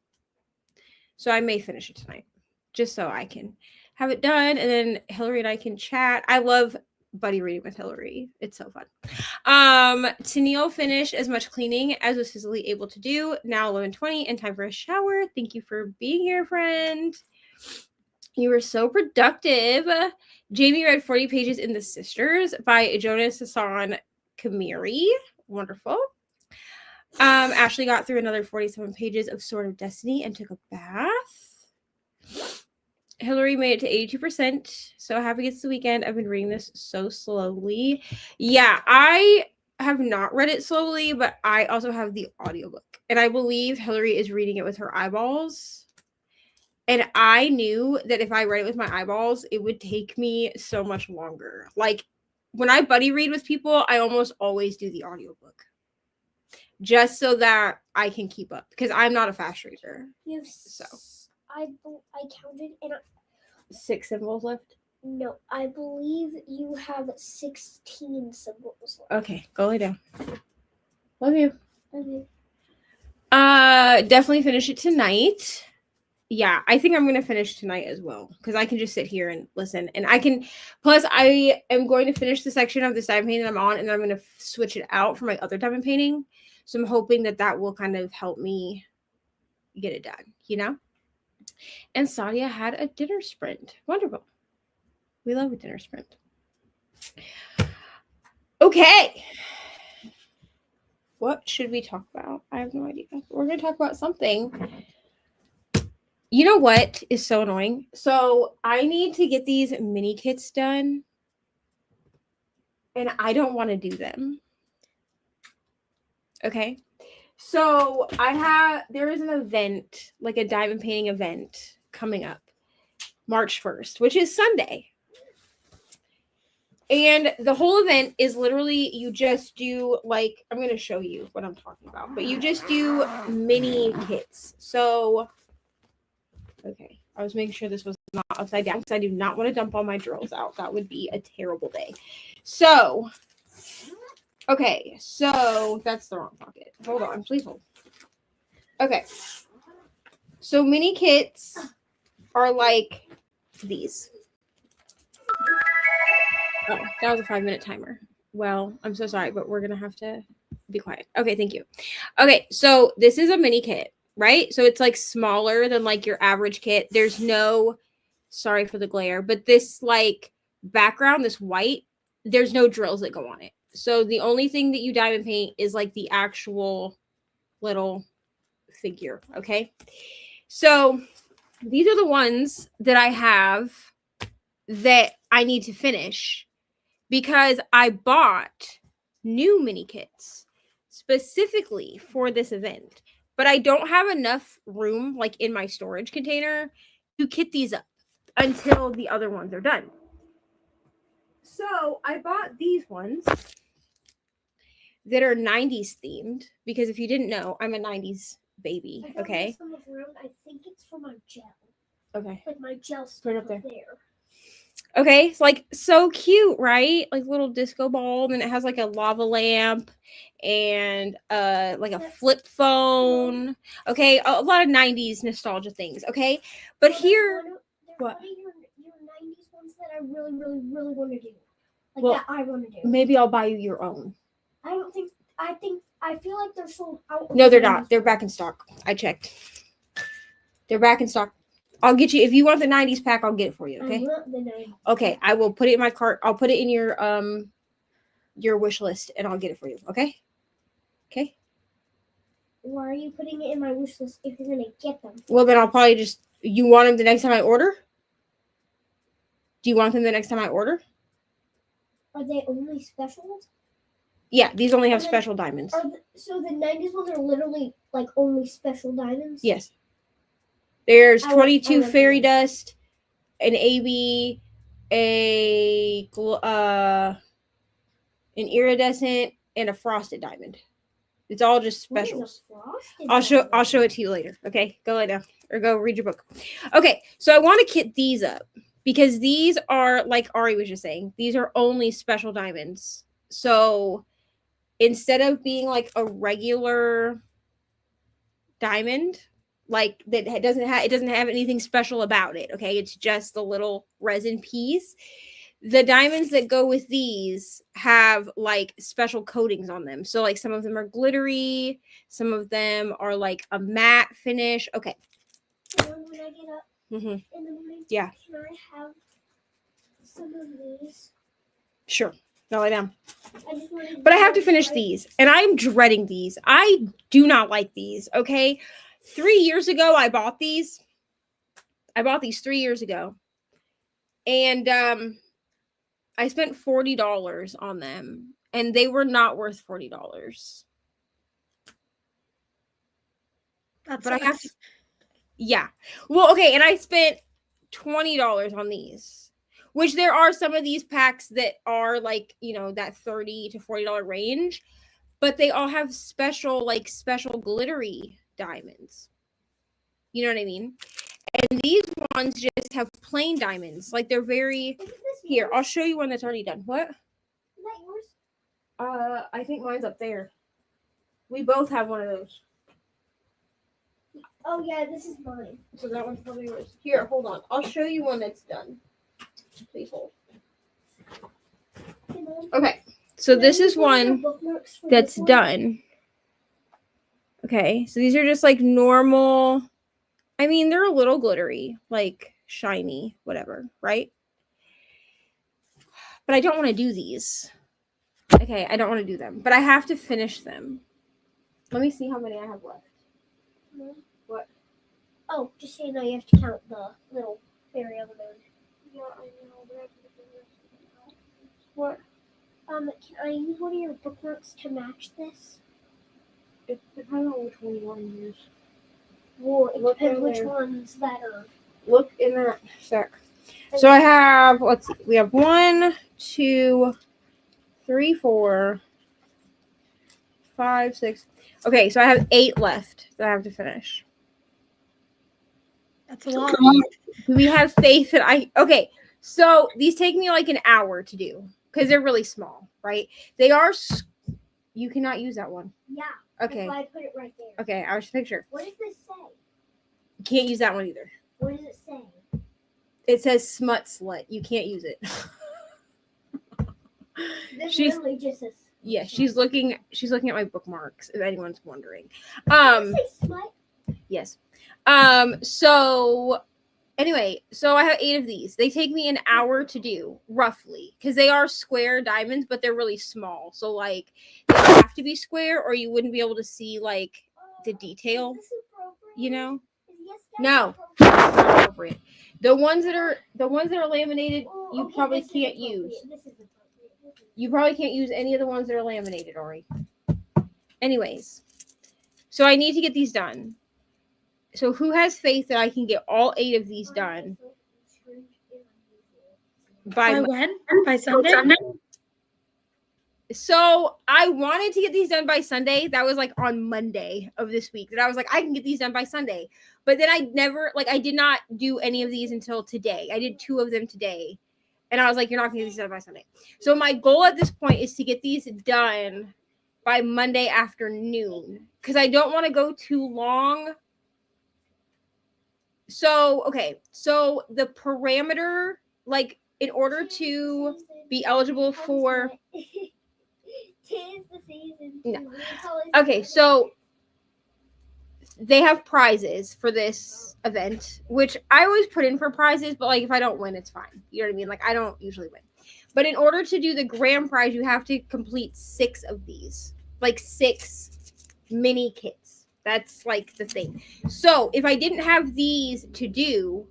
So I may finish it tonight just so I can have it done, and then Hillary and I can chat. I love buddy reading with Hillary. It's so fun. Tennille finished as much cleaning as was physically able to do. Now 11:20 and time for a shower. Thank you for being here, friend. You were so productive. Jamie read 40 pages in The Sisters by Jonas Hassan Kamiri. Wonderful. Ashley got through another 47 pages of Sword of Destiny and took a bath. Hillary made it to 82%. So happy it's the weekend. I've been reading this so slowly. Yeah, I have not read it slowly, but I also have the audiobook. And I believe Hillary is reading it with her eyeballs. And I knew that if I read it with my eyeballs, it would take me so much longer. Like when I buddy read with people, I almost always do the audiobook. Just so that I can keep up. Because I'm not a fast reader. You have I counted and 6 symbols left. no, I believe you have 16 symbols left. Okay, go lay down. Love you. Okay. Definitely finish it tonight. Yeah, I think I'm gonna finish tonight as well because I can just sit here and listen, and I can. Plus, I am going to finish the section of this diamond painting that I'm on, and then I'm gonna switch it out for my other diamond painting. So I'm hoping that will kind of help me get it done, you know. And Sadia had a dinner sprint. Wonderful. We love a dinner sprint. Okay. What should we talk about? I have no idea. We're going to talk about something. You know what is so annoying? So I need to get these mini kits done. And I don't want to do them. Okay. So there is an event, like a diamond painting event coming up March 1st, which is Sunday. And the whole event is literally, you just do like, I'm going to show you what I'm talking about, but you just do mini kits. So, okay. I was making sure this was not upside down because I do not want to dump all my drills out. That would be a terrible day. So, okay, so that's the wrong pocket. Hold on, please hold. Okay. So mini kits are like these. Oh, that was a 5-minute timer. Well, I'm so sorry, but we're going to have to be quiet. Okay, thank you. Okay, so this is a mini kit, right? So it's like smaller than like your average kit. There's no, sorry for the glare, but this like background, this white, there's no drills that go on it. So the only thing that you diamond paint is like the actual little figure, okay? So these are the ones that I have that I need to finish because I bought new mini kits specifically for this event, but I don't have enough room like in my storage container to kit these up until the other ones are done. So I bought these ones that are 90s themed because if you didn't know, I'm a 90s baby. Okay. I think it's for my gel. Okay. Like my gel Put it stuff up there. there. Okay, it's like so cute, right? Like little disco ball, and then it has like a lava lamp and like a flip phone. Okay, a lot of 90s nostalgia things. Okay, but Well, here, there's what? one of your 90s ones that I really, really, really want to do. Like Well, that I want to do. maybe I'll buy you your own. I feel like they're sold out. No, they're not. They're back in stock. I checked. They're back in stock. I'll get you if you want the 90s pack. I'll get it for you. Okay. I want the 90s. Okay, I will put it in my cart. I'll put it in your wish list, and I'll get it for you. Okay. Okay. Why are you putting it in my wish list if you're gonna get them? Well, then I'll probably just. You want them the next time I order? Do you want them the next time I order? Are they only specials? Yeah, these only have And then- special diamonds. So the 90s ones are literally like only special diamonds? Yes. There's I 22 want fairy those. dust, an AB, an iridescent, and a frosted diamond. It's all just What is a specials. frosted I'll diamond? show it to you later. Okay, go lay down or go read your book. Okay, so I want to kit these up because these are like Ari was just saying. These are only special diamonds. So instead of being like a regular diamond, like that it doesn't have anything special about it. Okay, it's just the little resin piece. The diamonds that go with these have like special coatings on them. So like some of them are glittery, some of them are like a matte finish. Okay. And then when I get up Mhm. in the morning, Yeah. can I have some of these? Sure. Go lay down. But But I have to finish these, and I'm dreading these. I do not like these. Okay. 3 years ago, I bought these. I bought these 3 years ago. And I spent $40 on them, and they were not worth $40. That's But I have to. Yeah. Well, okay, and I spent $20 on these, which there are some of these packs that are like, that $30 to $40 range, but they all have special glittery diamonds. You know what I mean? And these ones just have plain diamonds. Like they're very. Here, I'll show you one that's already done. What? Is that yours? I think mine's up there. We both have one of those. Oh yeah, this is mine. So that one's probably yours. Here, hold on. I'll show you one that's done. Please hold. Okay. So this is one that's done. Okay. So these are just like normal. I mean, they're a little glittery, like shiny, whatever, right? But I don't want to do these. Okay, I don't want to do them. But I have to finish them. Let me see how many I have left. What? Oh, just so you know, you have to count the little fairy on the moon. Yeah, I know, but I have to figure this out. What? Can I use one of your bookmarks to match this? It depends on which one you want to use. Well, it Look depends in which there. one's better. Look in that sec. So I have, let's see, we have 1, 2, 3, 4, 5, 6. Okay, so I have 8 left that I have to finish. That's a lot. Do we have faith that okay, so these take me like an hour to do because they're really small, right? They are, you cannot use that one. Yeah. Okay. That's why I put it right there. Okay, I was picture. What does this say? You can't use that one either. What does it say? It says smut slut. You can't use it. This She's- literally just says. Yeah, she's looking at my bookmarks, if anyone's wondering. Yes. So anyway, so I have 8 of these. They take me an hour to do, roughly, because they are square diamonds, but they're really small. So like they have to be square, or you wouldn't be able to see like the detail. You know? No, it's not appropriate. The ones that are laminated, you probably can't use. You probably can't use any of the ones that are laminated, Ori. Anyways, so I need to get these done. So who has faith that I can get all 8 of these done By when? By Sunday? So I wanted to get these done by Sunday. That was like on Monday of this week. That I was like, I can get these done by Sunday. But then I did not do any of these until today. I did 2 of them today. And I was like, you're not going to get these done by Sunday. So my goal at this point is to get these done by Monday afternoon. Because I don't want to go too long. So, okay. So the parameter, like in order to be eligible for... No. Okay, so they have prizes for this event, which I always put in for prizes, but like if I don't win, it's fine. You know what I mean? Like I don't usually win. But in order to do the grand prize, you have to complete 6 of these. Like 6 mini kits. That's like the thing. So if I didn't have these to do,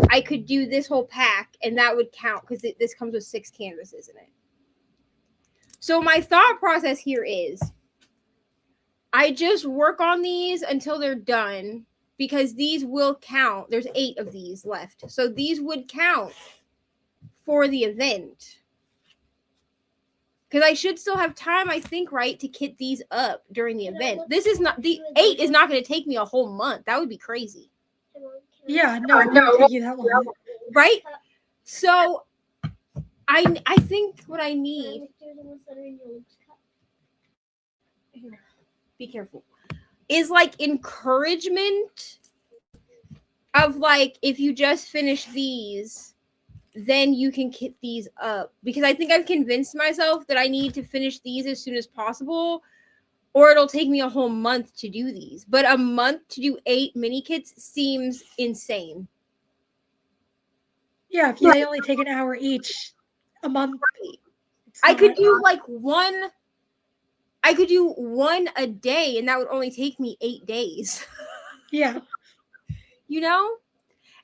I could do this whole pack and that would count because this comes with 6 canvases in it. So my thought process here is I just work on these until they're done because these will count. There's 8 of these left. So these would count for the event. Because I should still have time, I think, right, to kit these up during the event. This is not, the 8 is not going to take me a whole month. That would be crazy. Yeah, no, it won't take you that long. Right? So I think what I need... Be careful. Is like encouragement of like if you just finish these, then you can kit these up. Because I think I've convinced myself that I need to finish these as soon as possible, or it'll take me a whole month to do these. But a month to do 8 mini kits seems insane. Yeah, if they only take an hour each a month. I could do like one. I could do 1 a day, and that would only take me 8 days. Yeah. You know?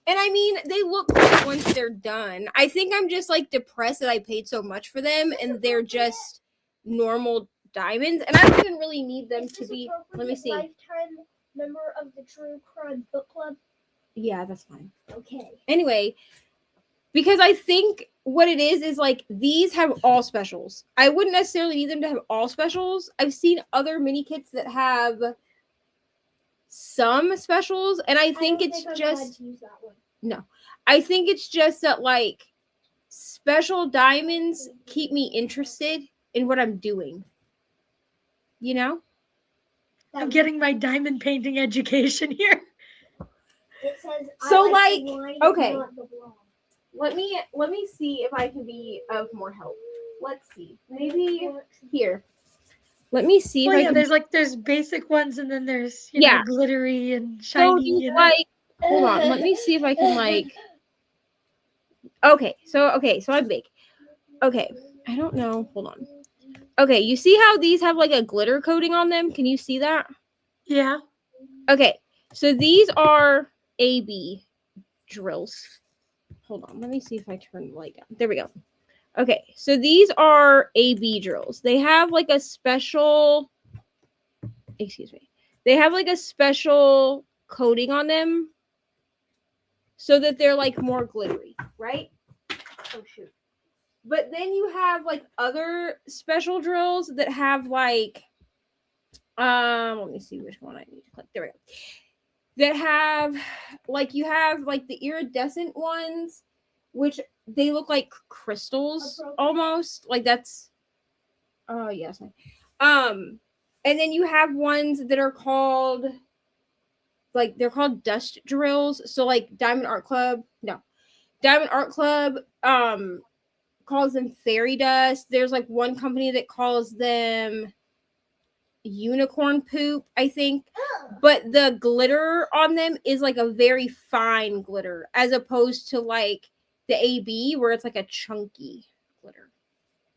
And I mean, they look great once they're done. I think I'm just like depressed that I paid so much for them, and they're just normal diamonds. And I don't even really need them to be. Let me see. Lifetime member of the True Crime Book Club. Yeah, that's fine. Okay. Anyway, because I think what it is like these have all specials. I wouldn't necessarily need them to have all specials. I've seen other mini kits that have some specials, and I think it's just no. I think it's just that like special diamonds keep me interested in what I'm doing. You know? I'm getting my diamond painting education here. It says, so like okay. Let me see if I can be of more help. Let's see. Maybe here. Let me see Well, if I can... there's basic ones and then there's you know, glittery and shiny. So like hold on, let me see if I can like Okay, so I'm big. Okay. I don't know. Hold on. Okay, you see how these have like a glitter coating on them? Can you see that? Yeah. Okay. So these are AB drills. Hold on. Let me see if I turn the light down. There we go. Okay. So these are AB drills. They have like a special, they have like a special coating on them so that they're like more glittery, right? Oh, shoot. But then you have like other special drills that have like, let me see which one I need to click. There we go. That have like you have like the iridescent ones, which they look like crystals almost. Like that's yes. And then you have ones that are called like they're called dust drills. So like Diamond Art Club calls them fairy dust. There's like one company that calls them unicorn poop, I think. But the glitter on them is like a very fine glitter, as opposed to like the AB where it's like a chunky glitter,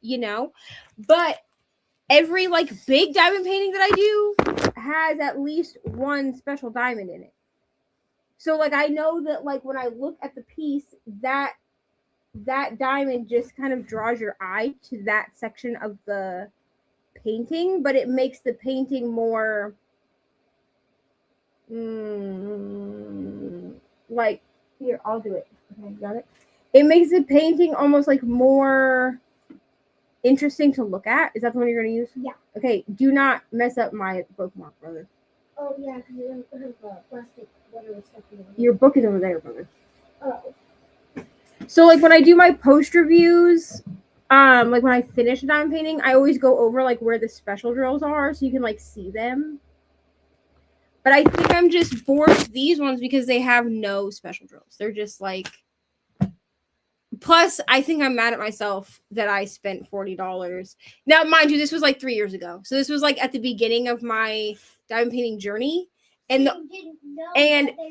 you know? But every like big diamond painting that I do has at least one special diamond in it. So like I know that like when I look at the piece, that diamond just kind of draws your eye to that section of the painting, but it makes the painting more like, here, I'll do it. Okay, got it. It makes the painting almost like more interesting to look at. Is that the one you're going to use? Yeah. Okay, do not mess up my bookmark, brother. Oh, yeah, because you don't have plastic whatever stuff in it. Your book is over there, brother. Oh. So, like, when I do my post reviews, like, when I finish a diamond painting, I always go over, like, where the special drills are so you can, like, see them. But I think I'm just bored with these ones because they have no special drills. They're just, like... Plus, I think I'm mad at myself that I spent $40. Now, mind you, this was, like, 3 years ago. So this was, like, at the beginning of my diamond painting journey. And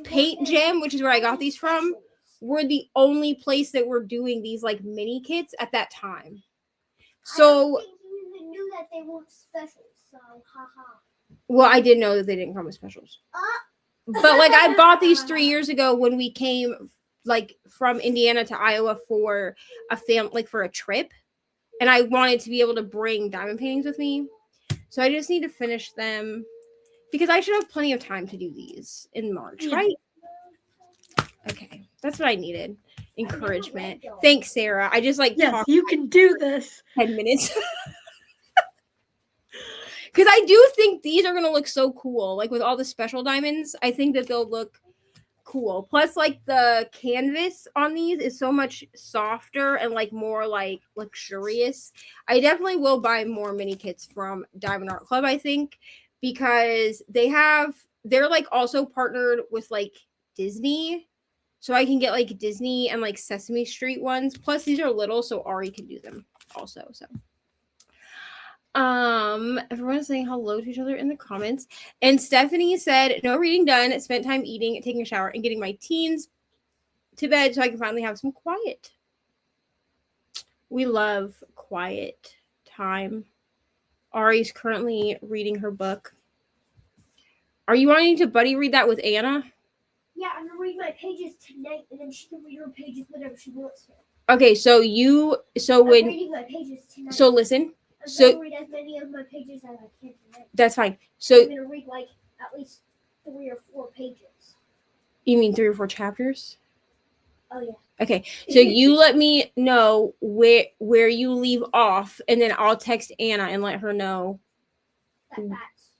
Paint Gem, which is where I got these from, were the only place that were doing these like mini kits at that time. So I don't think you even knew that they weren't special, so haha. Well, I did know that they didn't come with specials. But like I bought these 3 years ago when we came like from Indiana to Iowa for for a trip, and I wanted to be able to bring diamond paintings with me. So I just need to finish them because I should have plenty of time to do these in March, right? Okay, that's what I needed. Encouragement. Thanks, Sarah. I just like Yes, you can do this. 10 minutes. Because I do think these are going to look so cool. Like with all the special diamonds, I think that they'll look cool. Plus, like the canvas on these is so much softer and like more like luxurious. I definitely will buy more mini kits from Diamond Art Club, I think, because they're like also partnered with like Disney. So I can get like Disney and like Sesame Street ones. Plus these are little, so Ari can do them also. So everyone's saying hello to each other in the comments. And Stephanie said, no reading done, spent time eating, taking a shower, and getting my teens to bed so I can finally have some quiet. We love quiet time. Ari's currently reading her book. Are you wanting to buddy read that with Anna? Yeah, I'm gonna read my pages tonight, and then she can read her pages whenever she wants to. Okay, I'm reading my pages tonight. So listen. I'm gonna read as many of my pages as I can tonight. That's fine. So I'm gonna read like at least 3 or 4 pages. You mean 3 or 4 chapters? Oh yeah. Okay, so you let me know where you leave off, and then I'll text Anna and let her know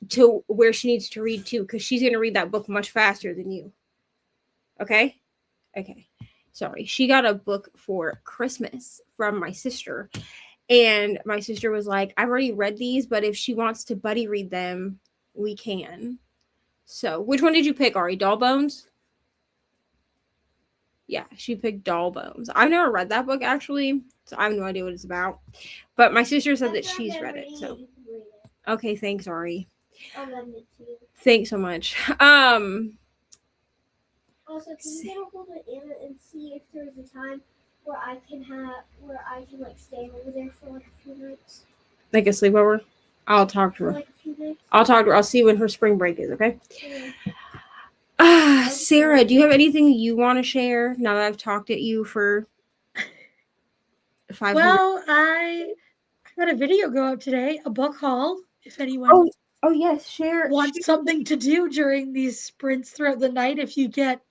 to where she needs to read to, because she's gonna read that book much faster than you. Okay. Sorry. She got a book for Christmas from my sister. And my sister was like, I've already read these, but if she wants to buddy read them, we can. So which one did you pick, Ari? Doll Bones? Yeah, she picked Doll Bones. I've never read that book actually, so I have no idea what it's about. But my sister said that she's read it. So okay, thanks, Ari. I'll lend it to you. Thanks so much. Also, can you get a hold of Anna and see if there's a time where I can like stay over there for like a few nights? Like a sleepover? I'll talk to her. For like a few nights? I'll talk to her. I'll see when her spring break is, okay? Yeah. Sarah, do you have anything you want to share now that I've talked at you for 5 minutes? Well, I got a video go up today, a book haul, if anyone Oh yes, share. wants something to do during these sprints throughout the night if you get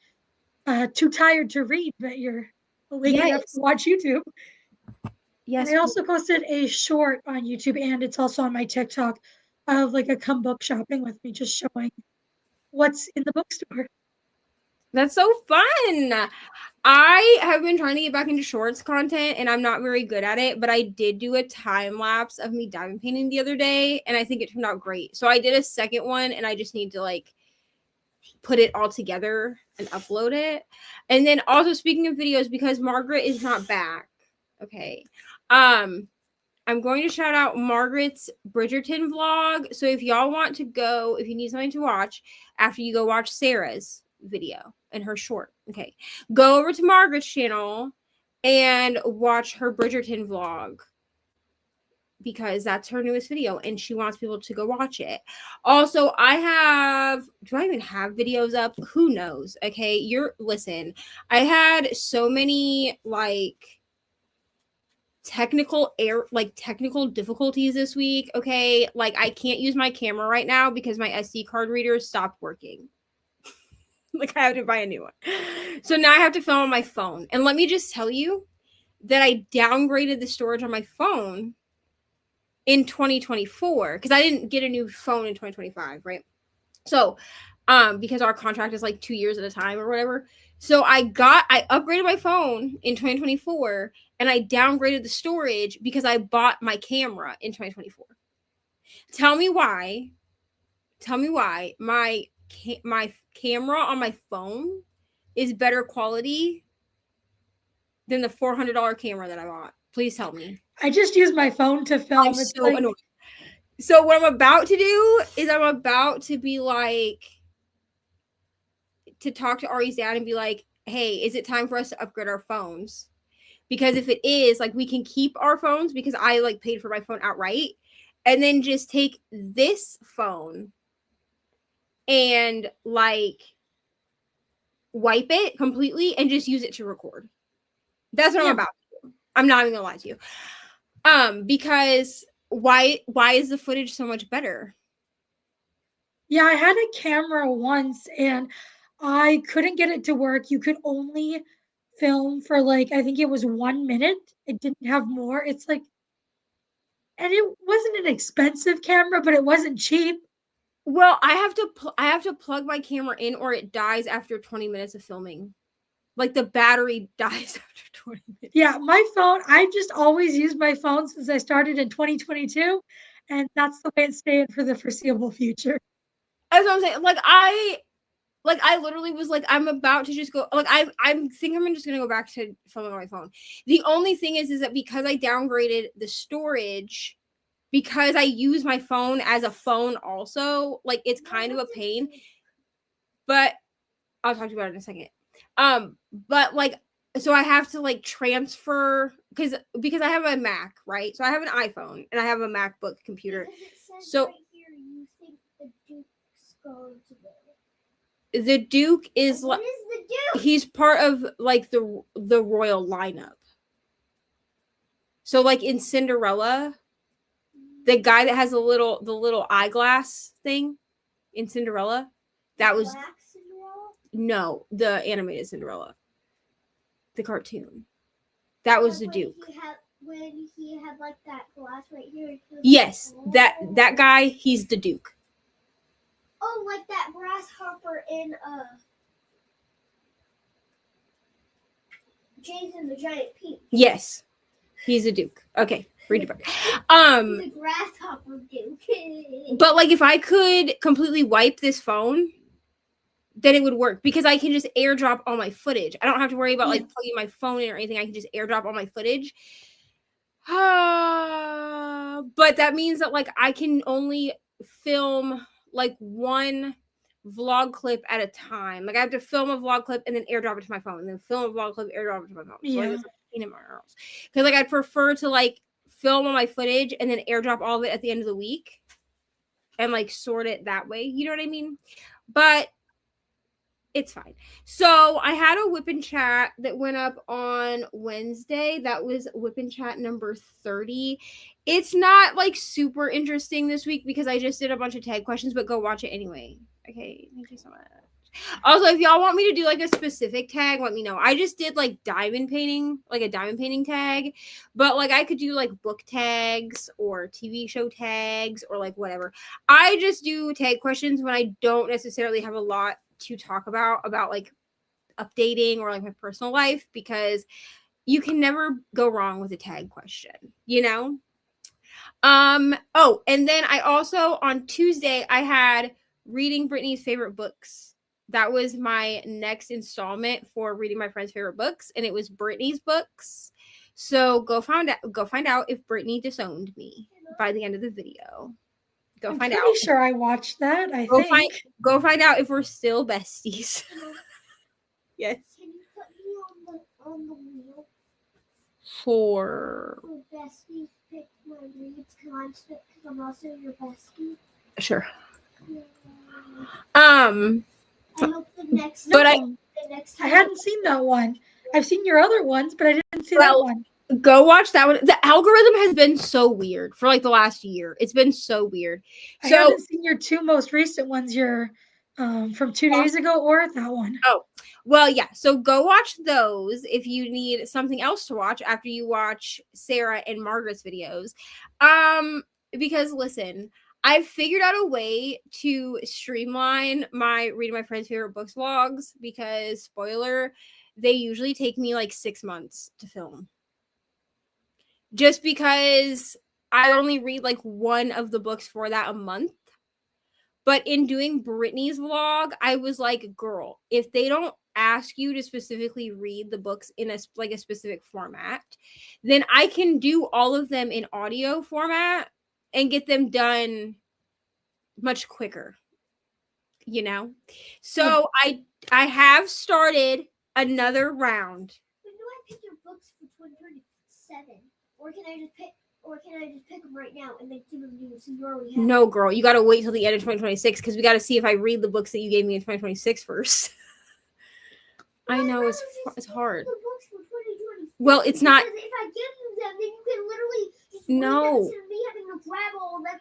too tired to read, but you're awake enough to watch YouTube. Yes. And I also posted a short on YouTube, and it's also on my TikTok, of like a come book shopping with me, just showing what's in the bookstore. That's so fun. I have been trying to get back into shorts content, and I'm not very good at it, but I did do a time lapse of me diamond painting the other day, and I think it turned out great. So I did a second one, and I just need to like put it all together and upload it. And then also, speaking of videos, because Margaret is not back, okay, I'm going to shout out Margaret's Bridgerton vlog. So if y'all want to go, if you need something to watch after you go watch Sarah's video and her short, okay, go over to Margaret's channel and watch her Bridgerton vlog because that's her newest video and she wants people to go watch it. Also, do I even have videos up? Who knows? Okay, listen, I had so many technical difficulties this week. Okay, like I can't use my camera right now because my SD card reader stopped working. Like I have to buy a new one. So now I have to film on my phone. And let me just tell you that I downgraded the storage on my phone in 2024 because I didn't get a new phone in 2025, right? So because our contract is like 2 years at a time or whatever. So I upgraded my phone in 2024 and I downgraded the storage because I bought my camera in 2024. Tell me why my camera on my phone is better quality than the $400 camera that I bought. Please tell me. I just use my phone to film. I'm so annoyed. So what I'm about to do is I'm about to be like, to talk to Ari's dad and be like, hey, is it time for us to upgrade our phones? Because if it is, like, we can keep our phones because I like paid for my phone outright and then just take this phone and like wipe it completely and just use it to record. That's what I'm about to do. I'm not even gonna lie to you. Because why is the footage so much better? Yeah, I had a camera once and I couldn't get it to work. You could only film for like, I think it was 1 minute. It didn't have more. It's like, and it wasn't an expensive camera, but it wasn't cheap. Well, I have to plug my camera in or it dies after 20 minutes of filming. Like the battery dies after 20 minutes. Yeah, my phone, I just always used my phone since I started in 2022. And that's the way it's staying for the foreseeable future. That's what I'm saying. Like I literally was like, I'm about to just go. Like I think I'm just gonna go back to filming on my phone. The only thing is that because I downgraded the storage, because I use my phone as a phone also, like it's kind of a pain. But I'll talk to you about it in a second. But like, so I have to like transfer because I have a Mac, right? So I have an iPhone and I have a MacBook computer. So right here, you think the Duke's going to go. The Duke is What like is the Duke? he's part of like the royal lineup. So like in Cinderella, the guy that has the little eyeglass thing in Cinderella, that was Black Cinderella? no, the animated Cinderella. The cartoon. That was the Like Duke. When he had like that glass right here. He was Yes, like, that guy, he's the Duke. Oh, like that grasshopper in James and the Giant Peach. Yes. He's a Duke. Okay, read your book. He's a grasshopper Duke. But like if I could completely wipe this phone, then it would work because I can just airdrop all my footage. I don't have to worry about like plugging my phone in or anything. I can just airdrop all my footage. But that means that like I can only film like one vlog clip at a time. Like I have to film a vlog clip and then airdrop it to my phone, and then film a vlog clip, airdrop it to my phone. So like, it's like in my house. Because like I'd prefer to like film all my footage and then airdrop all of it at the end of the week and like sort it that way. You know what I mean? But it's fine. So I had a whip and chat that went up on Wednesday. That was whip and chat number 30. It's not like super interesting this week because I just did a bunch of tag questions, but go watch it anyway. Okay, thank you so much. Also, if y'all want me to do like a specific tag, let me know. I just did like diamond painting, like a diamond painting tag, but like I could do like book tags or TV show tags or like whatever. I just do tag questions when I don't necessarily have a lot to talk about like updating or like my personal life, because you can never go wrong with a tag question, you know? Oh, and then I also on Tuesday I had reading Brittany's favorite books. That was my next installment for reading my friend's favorite books, and it was Brittany's books. So go find out if Brittany disowned me by the end of the video. Go I'm find pretty out. sure I watched that. I Go think. Go find out if we're still besties. Yes. Can you put me on the wheel For for besties? Pick my reads because I'm also your bestie. sure. Yeah. Um, I hope the next. But No, the next I time hadn't seen that one. I've seen your other ones, but I didn't see that Well, one. go watch that one. The algorithm has been so weird for like the last year. It's been so weird. I So haven't seen your two most recent ones. Your from 2 days ago or that one. well, yeah. So go watch those if you need something else to watch after you watch Sarah and Margaret's videos. Because listen, I've figured out a way to streamline my reading my friends' favorite books vlogs because spoiler, they usually take me like 6 months to film. Just because I only read like one of the books for that a month. But in doing Brittany's vlog, I was like, girl, if they don't ask you to specifically read the books in a specific format, then I can do all of them in audio format and get them done much quicker. You know? So I have started another round. When do I pick your books for 2027? Or can I just pick them right now and then give them to you so you already have No, girl, you got to wait till the end of 2026 because we got to see if I read the books that you gave me in 2026 first. I know it's hard. The books for 2024. Well, it's not. Because if I give you them, then you can literally just No. read them instead of me having to grab all that.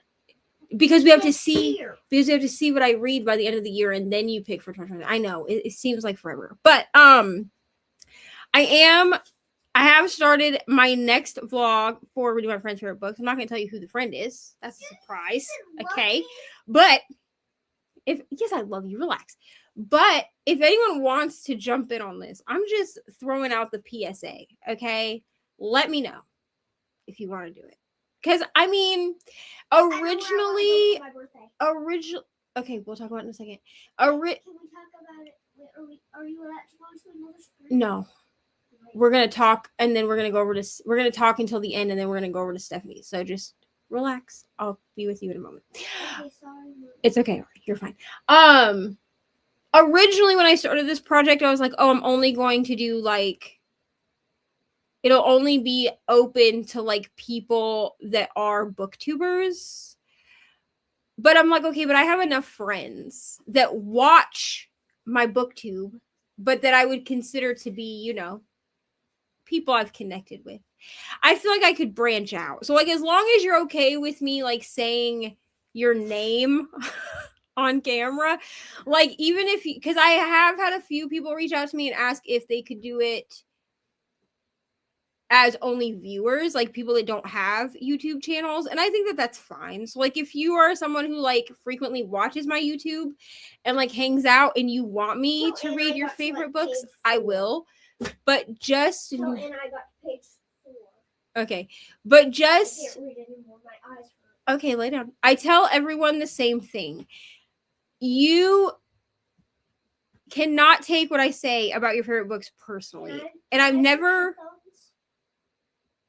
Because we have to see. Here. Because we have to see what I read by the end of the year, and then you pick for 2020. I know it seems like forever, but I have started my next vlog for reading my friend's favorite books. I'm not going to tell you who the friend is. That's a surprise. Okay. But yes, I love you. Relax. But if anyone wants to jump in on this, I'm just throwing out the PSA. Okay. Let me know if you want to do it. Because I mean, originally, okay, we'll talk about it in a second. Can we talk about it? Are you allowed to go to another screen? No. We're going to talk and then we're going to go over to, we're going to talk until the end and then we're going to go over to Stephanie. So just relax. I'll be with you in a moment. Okay, sorry. It's okay. You're fine. Originally when I started this project, I was like, oh, I'm only going to do like, it'll only be open to like people that are booktubers. But I'm like, okay, but I have enough friends that watch my booktube, but that I would consider to be, you know, people I've connected with. I feel like I could branch out. So like as long as you're okay with me like saying your name on camera, like even if because I have had a few people reach out to me and ask if they could do it as only viewers, like people that don't have YouTube channels, and I think that that's fine. So like if you are someone who like frequently watches my YouTube and like hangs out and you want me to read your favorite books, I will. But just and I got to page 4. okay, but just I can't read anymore. My eyes hurt. okay, lay down. I tell everyone the same thing. You cannot take what I say about your favorite books personally. And I've never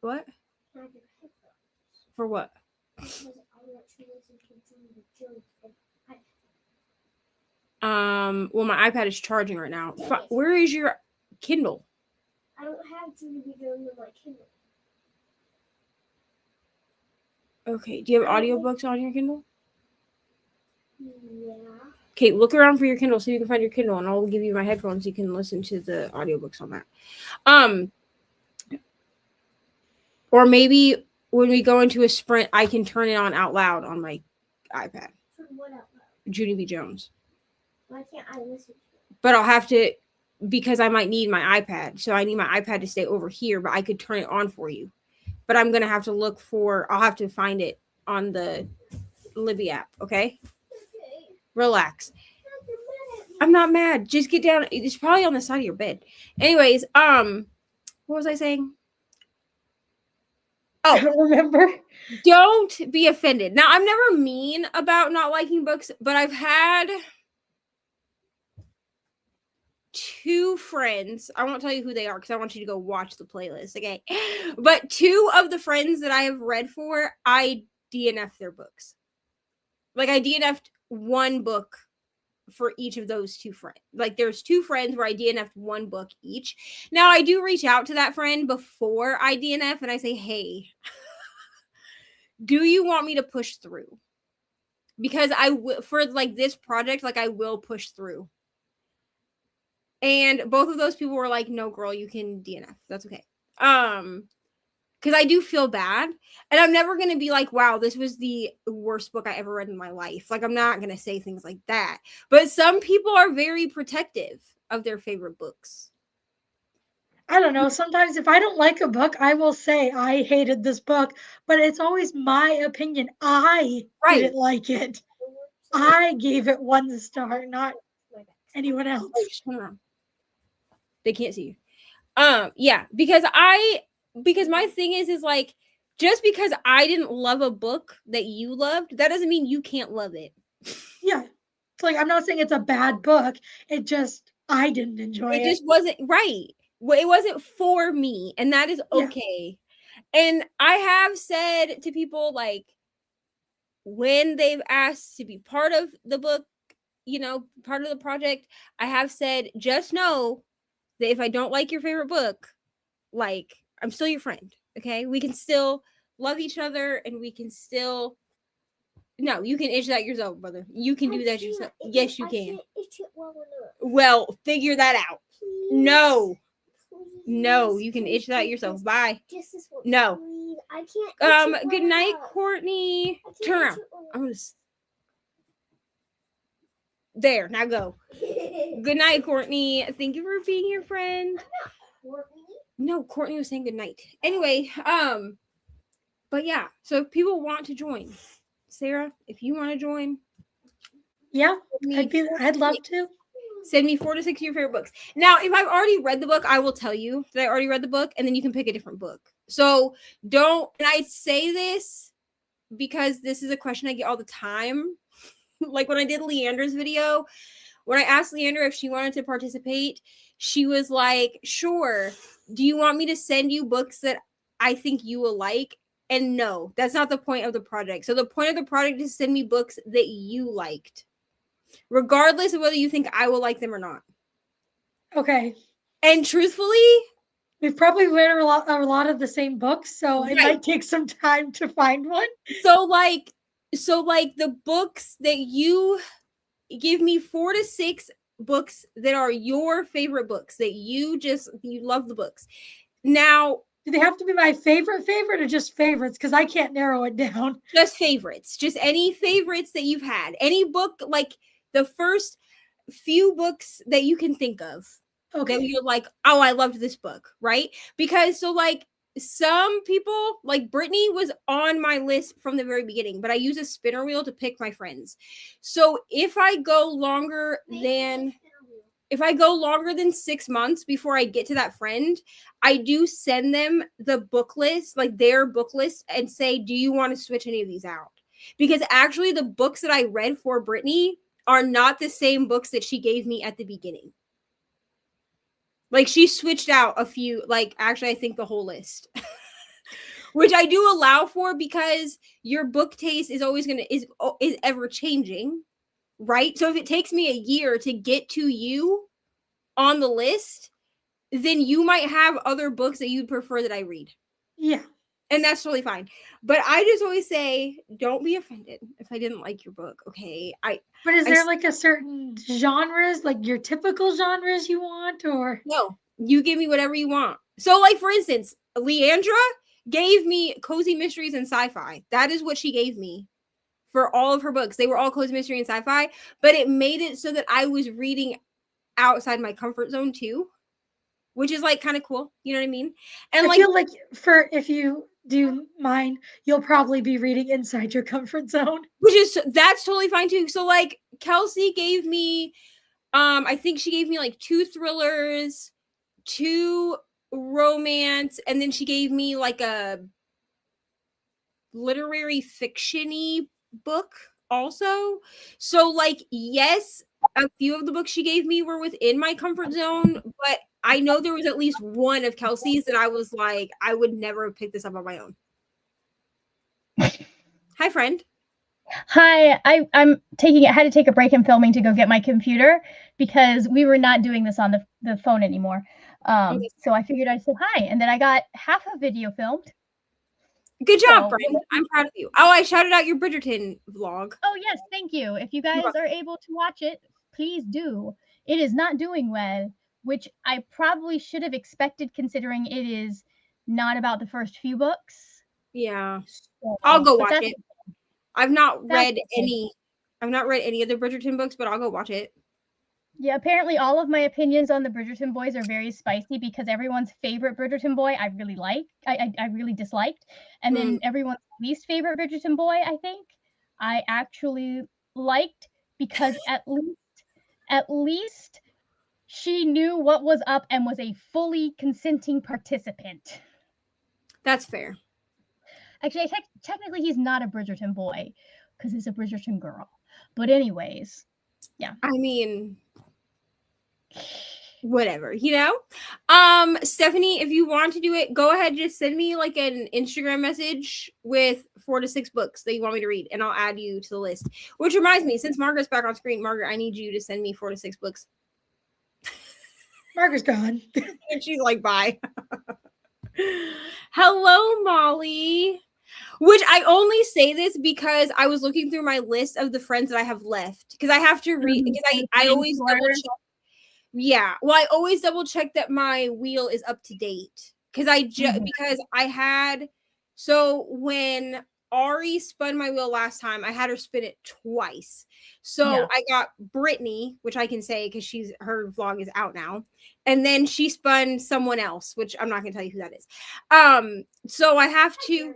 what? Can I get headphones? For what? Because I want to listen to the jokes and Well, my iPad is charging right now. Where is your Kindle? I don't have Judy B. Jones on my Kindle. Okay, do you have audiobooks on your Kindle? Yeah. Okay, look around for your Kindle so you can find your Kindle, and I'll give you my headphones so you can listen to the audiobooks on that. Or maybe when we go into a sprint, I can turn it on out loud on my iPad. Turn what out loud? Judy B. Jones. Why can't I listen to it? But I'll have to, because I might need my iPad. So I need my iPad to stay over here, but I could turn it on for you. But I'm going to have to look for, I'll have to find it on the Libby app, okay? Okay. Relax. You're mad at me. I'm not mad. Just get down. It's probably on the side of your bed. Anyways, what was I saying? I Oh, don't remember. don't be offended. Now, I'm never mean about not liking books, but I've had two friends. I won't tell you who they are because I want you to go watch the playlist, okay? But two of the friends that I have read for, I DNF'd their books. Like, I DNF'd one book for each of those two friends. Like, there's two friends where I DNF'd one book each. Now, I do reach out to that friend before I DNF and I say, hey, do you want me to push through? Because I will, for like this project, like I will push through. And both of those people were like, no, girl, you can DNF. That's okay. Because I do feel bad. And I'm never going to be like, wow, this was the worst book I ever read in my life. Like, I'm not going to say things like that. But some people are very protective of their favorite books. I don't know. Sometimes if I don't like a book, I will say I hated this book, but it's always my opinion. I didn't like it. I gave it 1 star, not anyone else. Oh, just turn around. They can't see you. Yeah, because my thing is like, just because I didn't love a book that you loved, that doesn't mean you can't love it. Yeah. It's like, I'm not saying it's a bad book. It just, I didn't enjoy it. It just wasn't right. Well, it wasn't for me, and that is okay. Yeah. And I have said to people, like, when they've asked to be part of the book, you know, part of the project, I have said, just know that if I don't like your favorite book, like, I'm still your friend, okay? We can still love each other, and we can still... No, you can itch that yourself, brother. You can do that yourself. Yes, you can. Well, figure that out. Please. No. No, you can itch that yourself. Bye. No. I can't. Good night, Courtney. Turn around. I'm gonna... There, now go. Good night, Courtney. Thank you for being here, friend. Courtney? No, Courtney was saying good night. Anyway, but yeah, so if people want to join, Sarah, if you want to join, yeah, I'd love to. Send me 4 to 6 of your favorite books. Now, if I've already read the book, I will tell you that I already read the book, and then you can pick a different book. So don't, and I say this because this is a question I get all the time. Like when I did Leandra's video, when I asked Leandra if she wanted to participate, she was like, sure. Do you want me to send you books that I think you will like? And no, that's not the point of the project. So the point of the project is to send me books that you liked, regardless of whether you think I will like them or not. Okay. And truthfully, we've probably read a lot of the same books, so it might take some time to find one. So like the books that you give me, 4 to 6 books that are your favorite books that you love the books. Now, do they have to be my favorite or just favorites? Because I can't narrow it down. Just favorites. Just any favorites that you've had. Any book, like the first few books that you can think of. Okay. That you're like, oh, I loved this book, right? Because so like some people, like Brittany was on my list from the very beginning, but I use a spinner wheel to pick my friends. So if I go longer than 6 months before I get to that friend, I do send them the book list, like their book list, and say, do you want to switch any of these out? Because actually the books that I read for Brittany are not the same books that she gave me at the beginning. Like she switched out a few, like actually I think the whole list. Which I do allow for because your book taste is always is ever changing. Right? So if it takes me a year to get to you on the list, then you might have other books that you'd prefer that I read. Yeah. And that's totally fine. But I just always say, don't be offended if I didn't like your book, okay? But is there like a certain genres, like your typical genres you want, or? No, you give me whatever you want. So like, for instance, Leandra gave me cozy mysteries and sci-fi. That is what she gave me. For all of her books. They were all cozy mystery and sci-fi, but it made it so that I was reading outside my comfort zone too, which is like kind of cool. You know what I mean? And I feel like if you do mine, you'll probably be reading inside your comfort zone. That's totally fine too. So like Kelsey gave me, I think she gave me like 2 thrillers, 2 romance, and then she gave me like a literary fiction-y book also. So like, yes, a few of the books she gave me were within my comfort zone, but I know there was at least one of Kelsey's that I was like, I would never have picked this up on my own. Hi, friend. Hi, I'm I had to take a break in filming to go get my computer because we were not doing this on the phone anymore. So I figured I'd say hi, and then I got half a video filmed. Good job, friend. I'm proud of you. Oh, I shouted out your Bridgerton vlog. Oh yes, thank you. If you guys are able to watch it, please do. It is not doing well, which I probably should have expected considering it is not about the first few books. Yeah. So, I'll go but watch it. I've not read okay. any of the Bridgerton books, but I'll go watch it. Yeah, apparently all of my opinions on the Bridgerton boys are very spicy because everyone's favorite Bridgerton boy I really liked. I really disliked. And then everyone's least favorite Bridgerton boy, I think, I actually liked because at least she knew what was up and was a fully consenting participant. That's fair. Actually, technically he's not a Bridgerton boy because he's a Bridgerton girl. But anyways, yeah. I mean, whatever, Stephanie, if you want to do it, go ahead, just send me like an Instagram message with 4 to 6 books that you want me to read and I'll add you to the list. Which reminds me, since Margaret's back on screen, Margaret, I need you to send me 4 to 6 books. Margaret's gone. And she's like, bye. Hello, Molly. Which I only say this because I was looking through my list of the friends that I have left because I have to read because I always double check. Yeah, well, I always double check that my wheel is up to date because because I had when Ari spun my wheel last time, I had her spin it twice. So I got Brittany, which I can say because her vlog is out now, and then she spun someone else, which I'm not gonna tell you who that is. So I have to.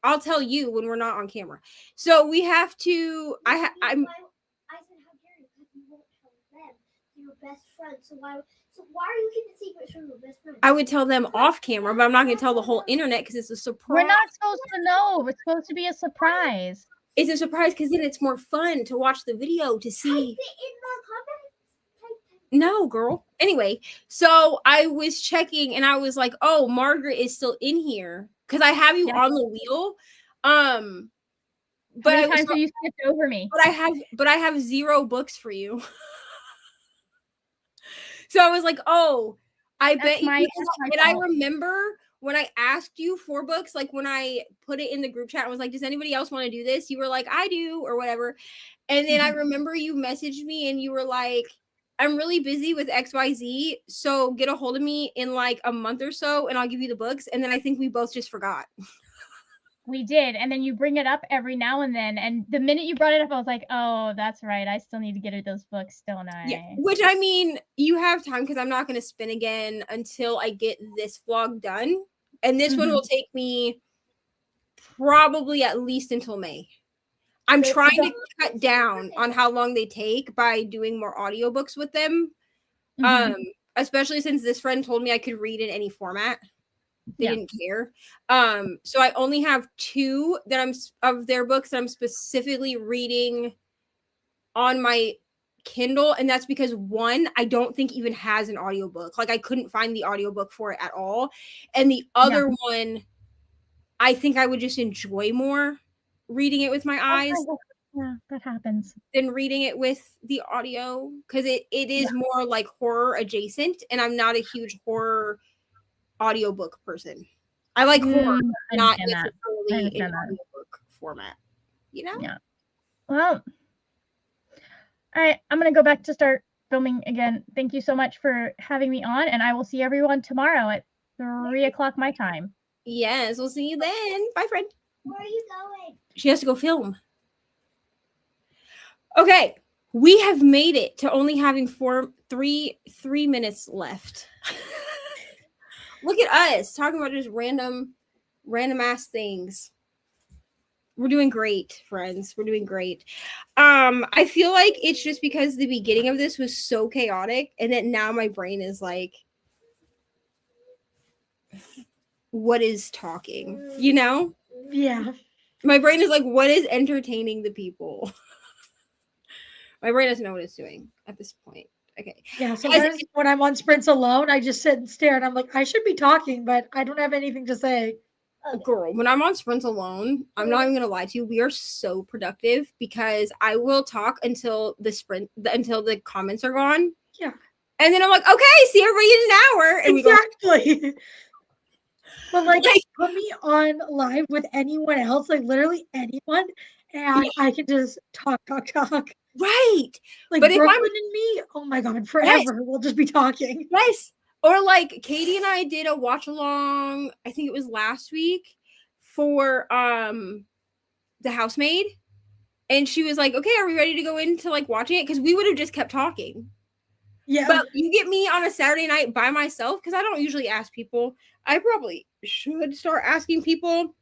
I'll tell you when we're not on camera. So we have to. I said, how dare you? Because you won't tell them your best friend. So why are you keeping secrets from your best friend? I would tell them off camera, but I'm not going to tell the whole internet because it's a surprise. We're not supposed to know. It's supposed to be a surprise. It's a surprise because then it's more fun to watch the video to see. Type it in the comments. No, girl. Anyway, so I was checking and I was like, oh, Margaret is still in here because I have you on the wheel. But how many times have you skipped over me? But I have 0 books for you. So I was like, oh, I bet you. And I remember when I asked you for books, like when I put it in the group chat, I was like, does anybody else want to do this? You were like, I do, or whatever. And then I remember you messaged me and you were like, I'm really busy with XYZ, so get a hold of me in like a month or so and I'll give you the books. And then I think we both just forgot. We did. And then you bring it up every now and then. And the minute you brought it up, I was like, oh, that's right. I still need to get her those books, don't I? Yeah. Which, I mean, you have time because I'm not going to spin again until I get this vlog done. And this one will take me probably at least until May. I'm trying to cut down on how long they take by doing more audiobooks with them. Especially since this friend told me I could read in any format. They didn't care. So I only have 2 of their books that I'm specifically reading on my Kindle, and that's because one I don't think even has an audiobook. Like I couldn't find the audiobook for it at all. And the other one I think I would just enjoy more reading it with my eyes. Yeah, that happens. Than reading it with the audio because it is more like horror adjacent, and I'm not a huge horror audiobook person. I like horror, not necessarily in audiobook format. Yeah. Well, all right. I'm gonna go back to start filming again. Thank you so much for having me on, and I will see everyone tomorrow at 3 o'clock my time. Yes, we'll see you then. Bye, friend. Where are you going? She has to go film. Okay, we have made it to only having 3 minutes left. Look at us talking about just random ass things. We're doing great, friends. We're doing great. I feel like it's just because the beginning of this was so chaotic, and that now my brain is like, what is talking? Yeah. My brain is like, what is entertaining the people? My brain doesn't know what it's doing at this point. Okay. Yeah, sometimes when I'm on sprints alone, I just sit and stare and I'm like, I should be talking, but I don't have anything to say. Girl, when I'm on sprints alone, I'm not even gonna lie to you. We are so productive because I will talk until until the comments are gone. Yeah. And then I'm like, okay, see everybody in an hour. And exactly. But like, put me on live with anyone else, like literally anyone, and I can just talk. Right. Like but Brooklyn if I'm and me, oh my god, forever we'll just be talking. Yes. Or like Katie and I did a watch along, I think it was last week, for The Housemaid. And she was like, okay, are we ready to go into like watching it? Because we would have just kept talking. Yeah. But you get me on a Saturday night by myself, because I don't usually ask people. I probably should start asking people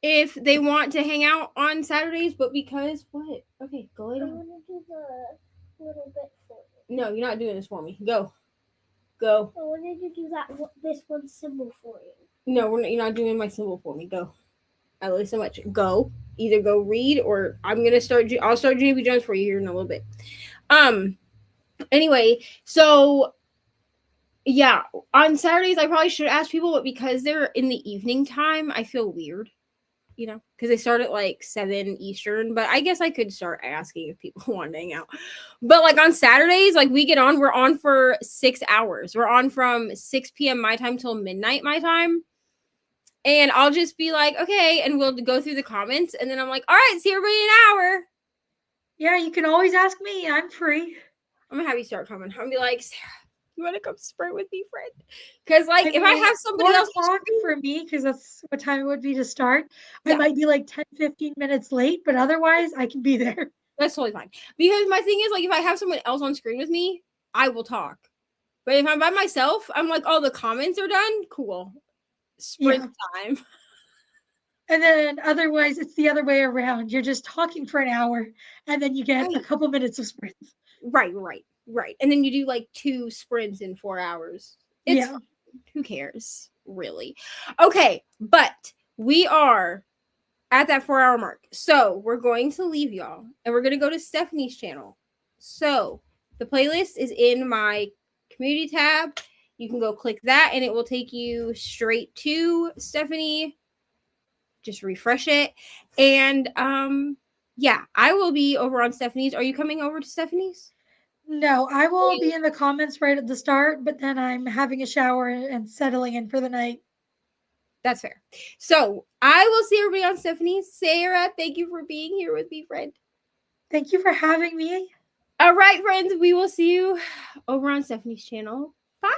if they want to hang out on Saturdays, but because what? Okay, go lay I down. want to do the little bit for you. No, you're not doing this for me. Go. Go. I wanted to do this one symbol for you. No, you're not doing my symbol for me. Go. I love you so much. Go. Either go read or I'll start Jamie Jones for you here in a little bit. Anyway, so yeah, on Saturdays I probably should ask people, but because they're in the evening time, I feel weird, you know, because they start at like 7 Eastern. But I guess I could start asking if people want to hang out. But like on Saturdays, like we're on for 6 hours. We're on from 6 p.m. my time till midnight my time. And I'll just be like, okay, and we'll go through the comments, and then I'm like, all right, see everybody in an hour. Yeah, you can always ask me. I'm free. I'm gonna have you start coming. I'm gonna be like, Sarah, you want to come sprint with me, friend? Because like, if I have somebody else talk for me, because that's what time it would be to start. Yeah. I might be like 10-15 minutes late, but otherwise I can be there. That's totally fine. Because my thing is, like, if I have someone else on screen with me, I will talk. But if I'm by myself, I'm like, oh, the comments are done. Cool. Sprint time. And then otherwise, it's the other way around. You're just talking for an hour, and then you get a couple minutes of sprints. Right. And then you do like 2 sprints in 4 hours. Who cares, really? Okay, but we are at that 4-hour mark. So we're going to leave y'all, and we're going to go to Stephanie's channel. So the playlist is in my community tab. You can go click that, and it will take you straight to Stephanie. Just refresh it. And yeah, I will be over on Stephanie's. Are you coming over to Stephanie's? No, I will be in the comments right at the start, but then I'm having a shower and settling in for the night. That's fair. So I will see everybody on Stephanie's. Sarah, thank you for being here with me, friend. Thank you for having me. All right, friends, we will see you over on Stephanie's channel. Bye.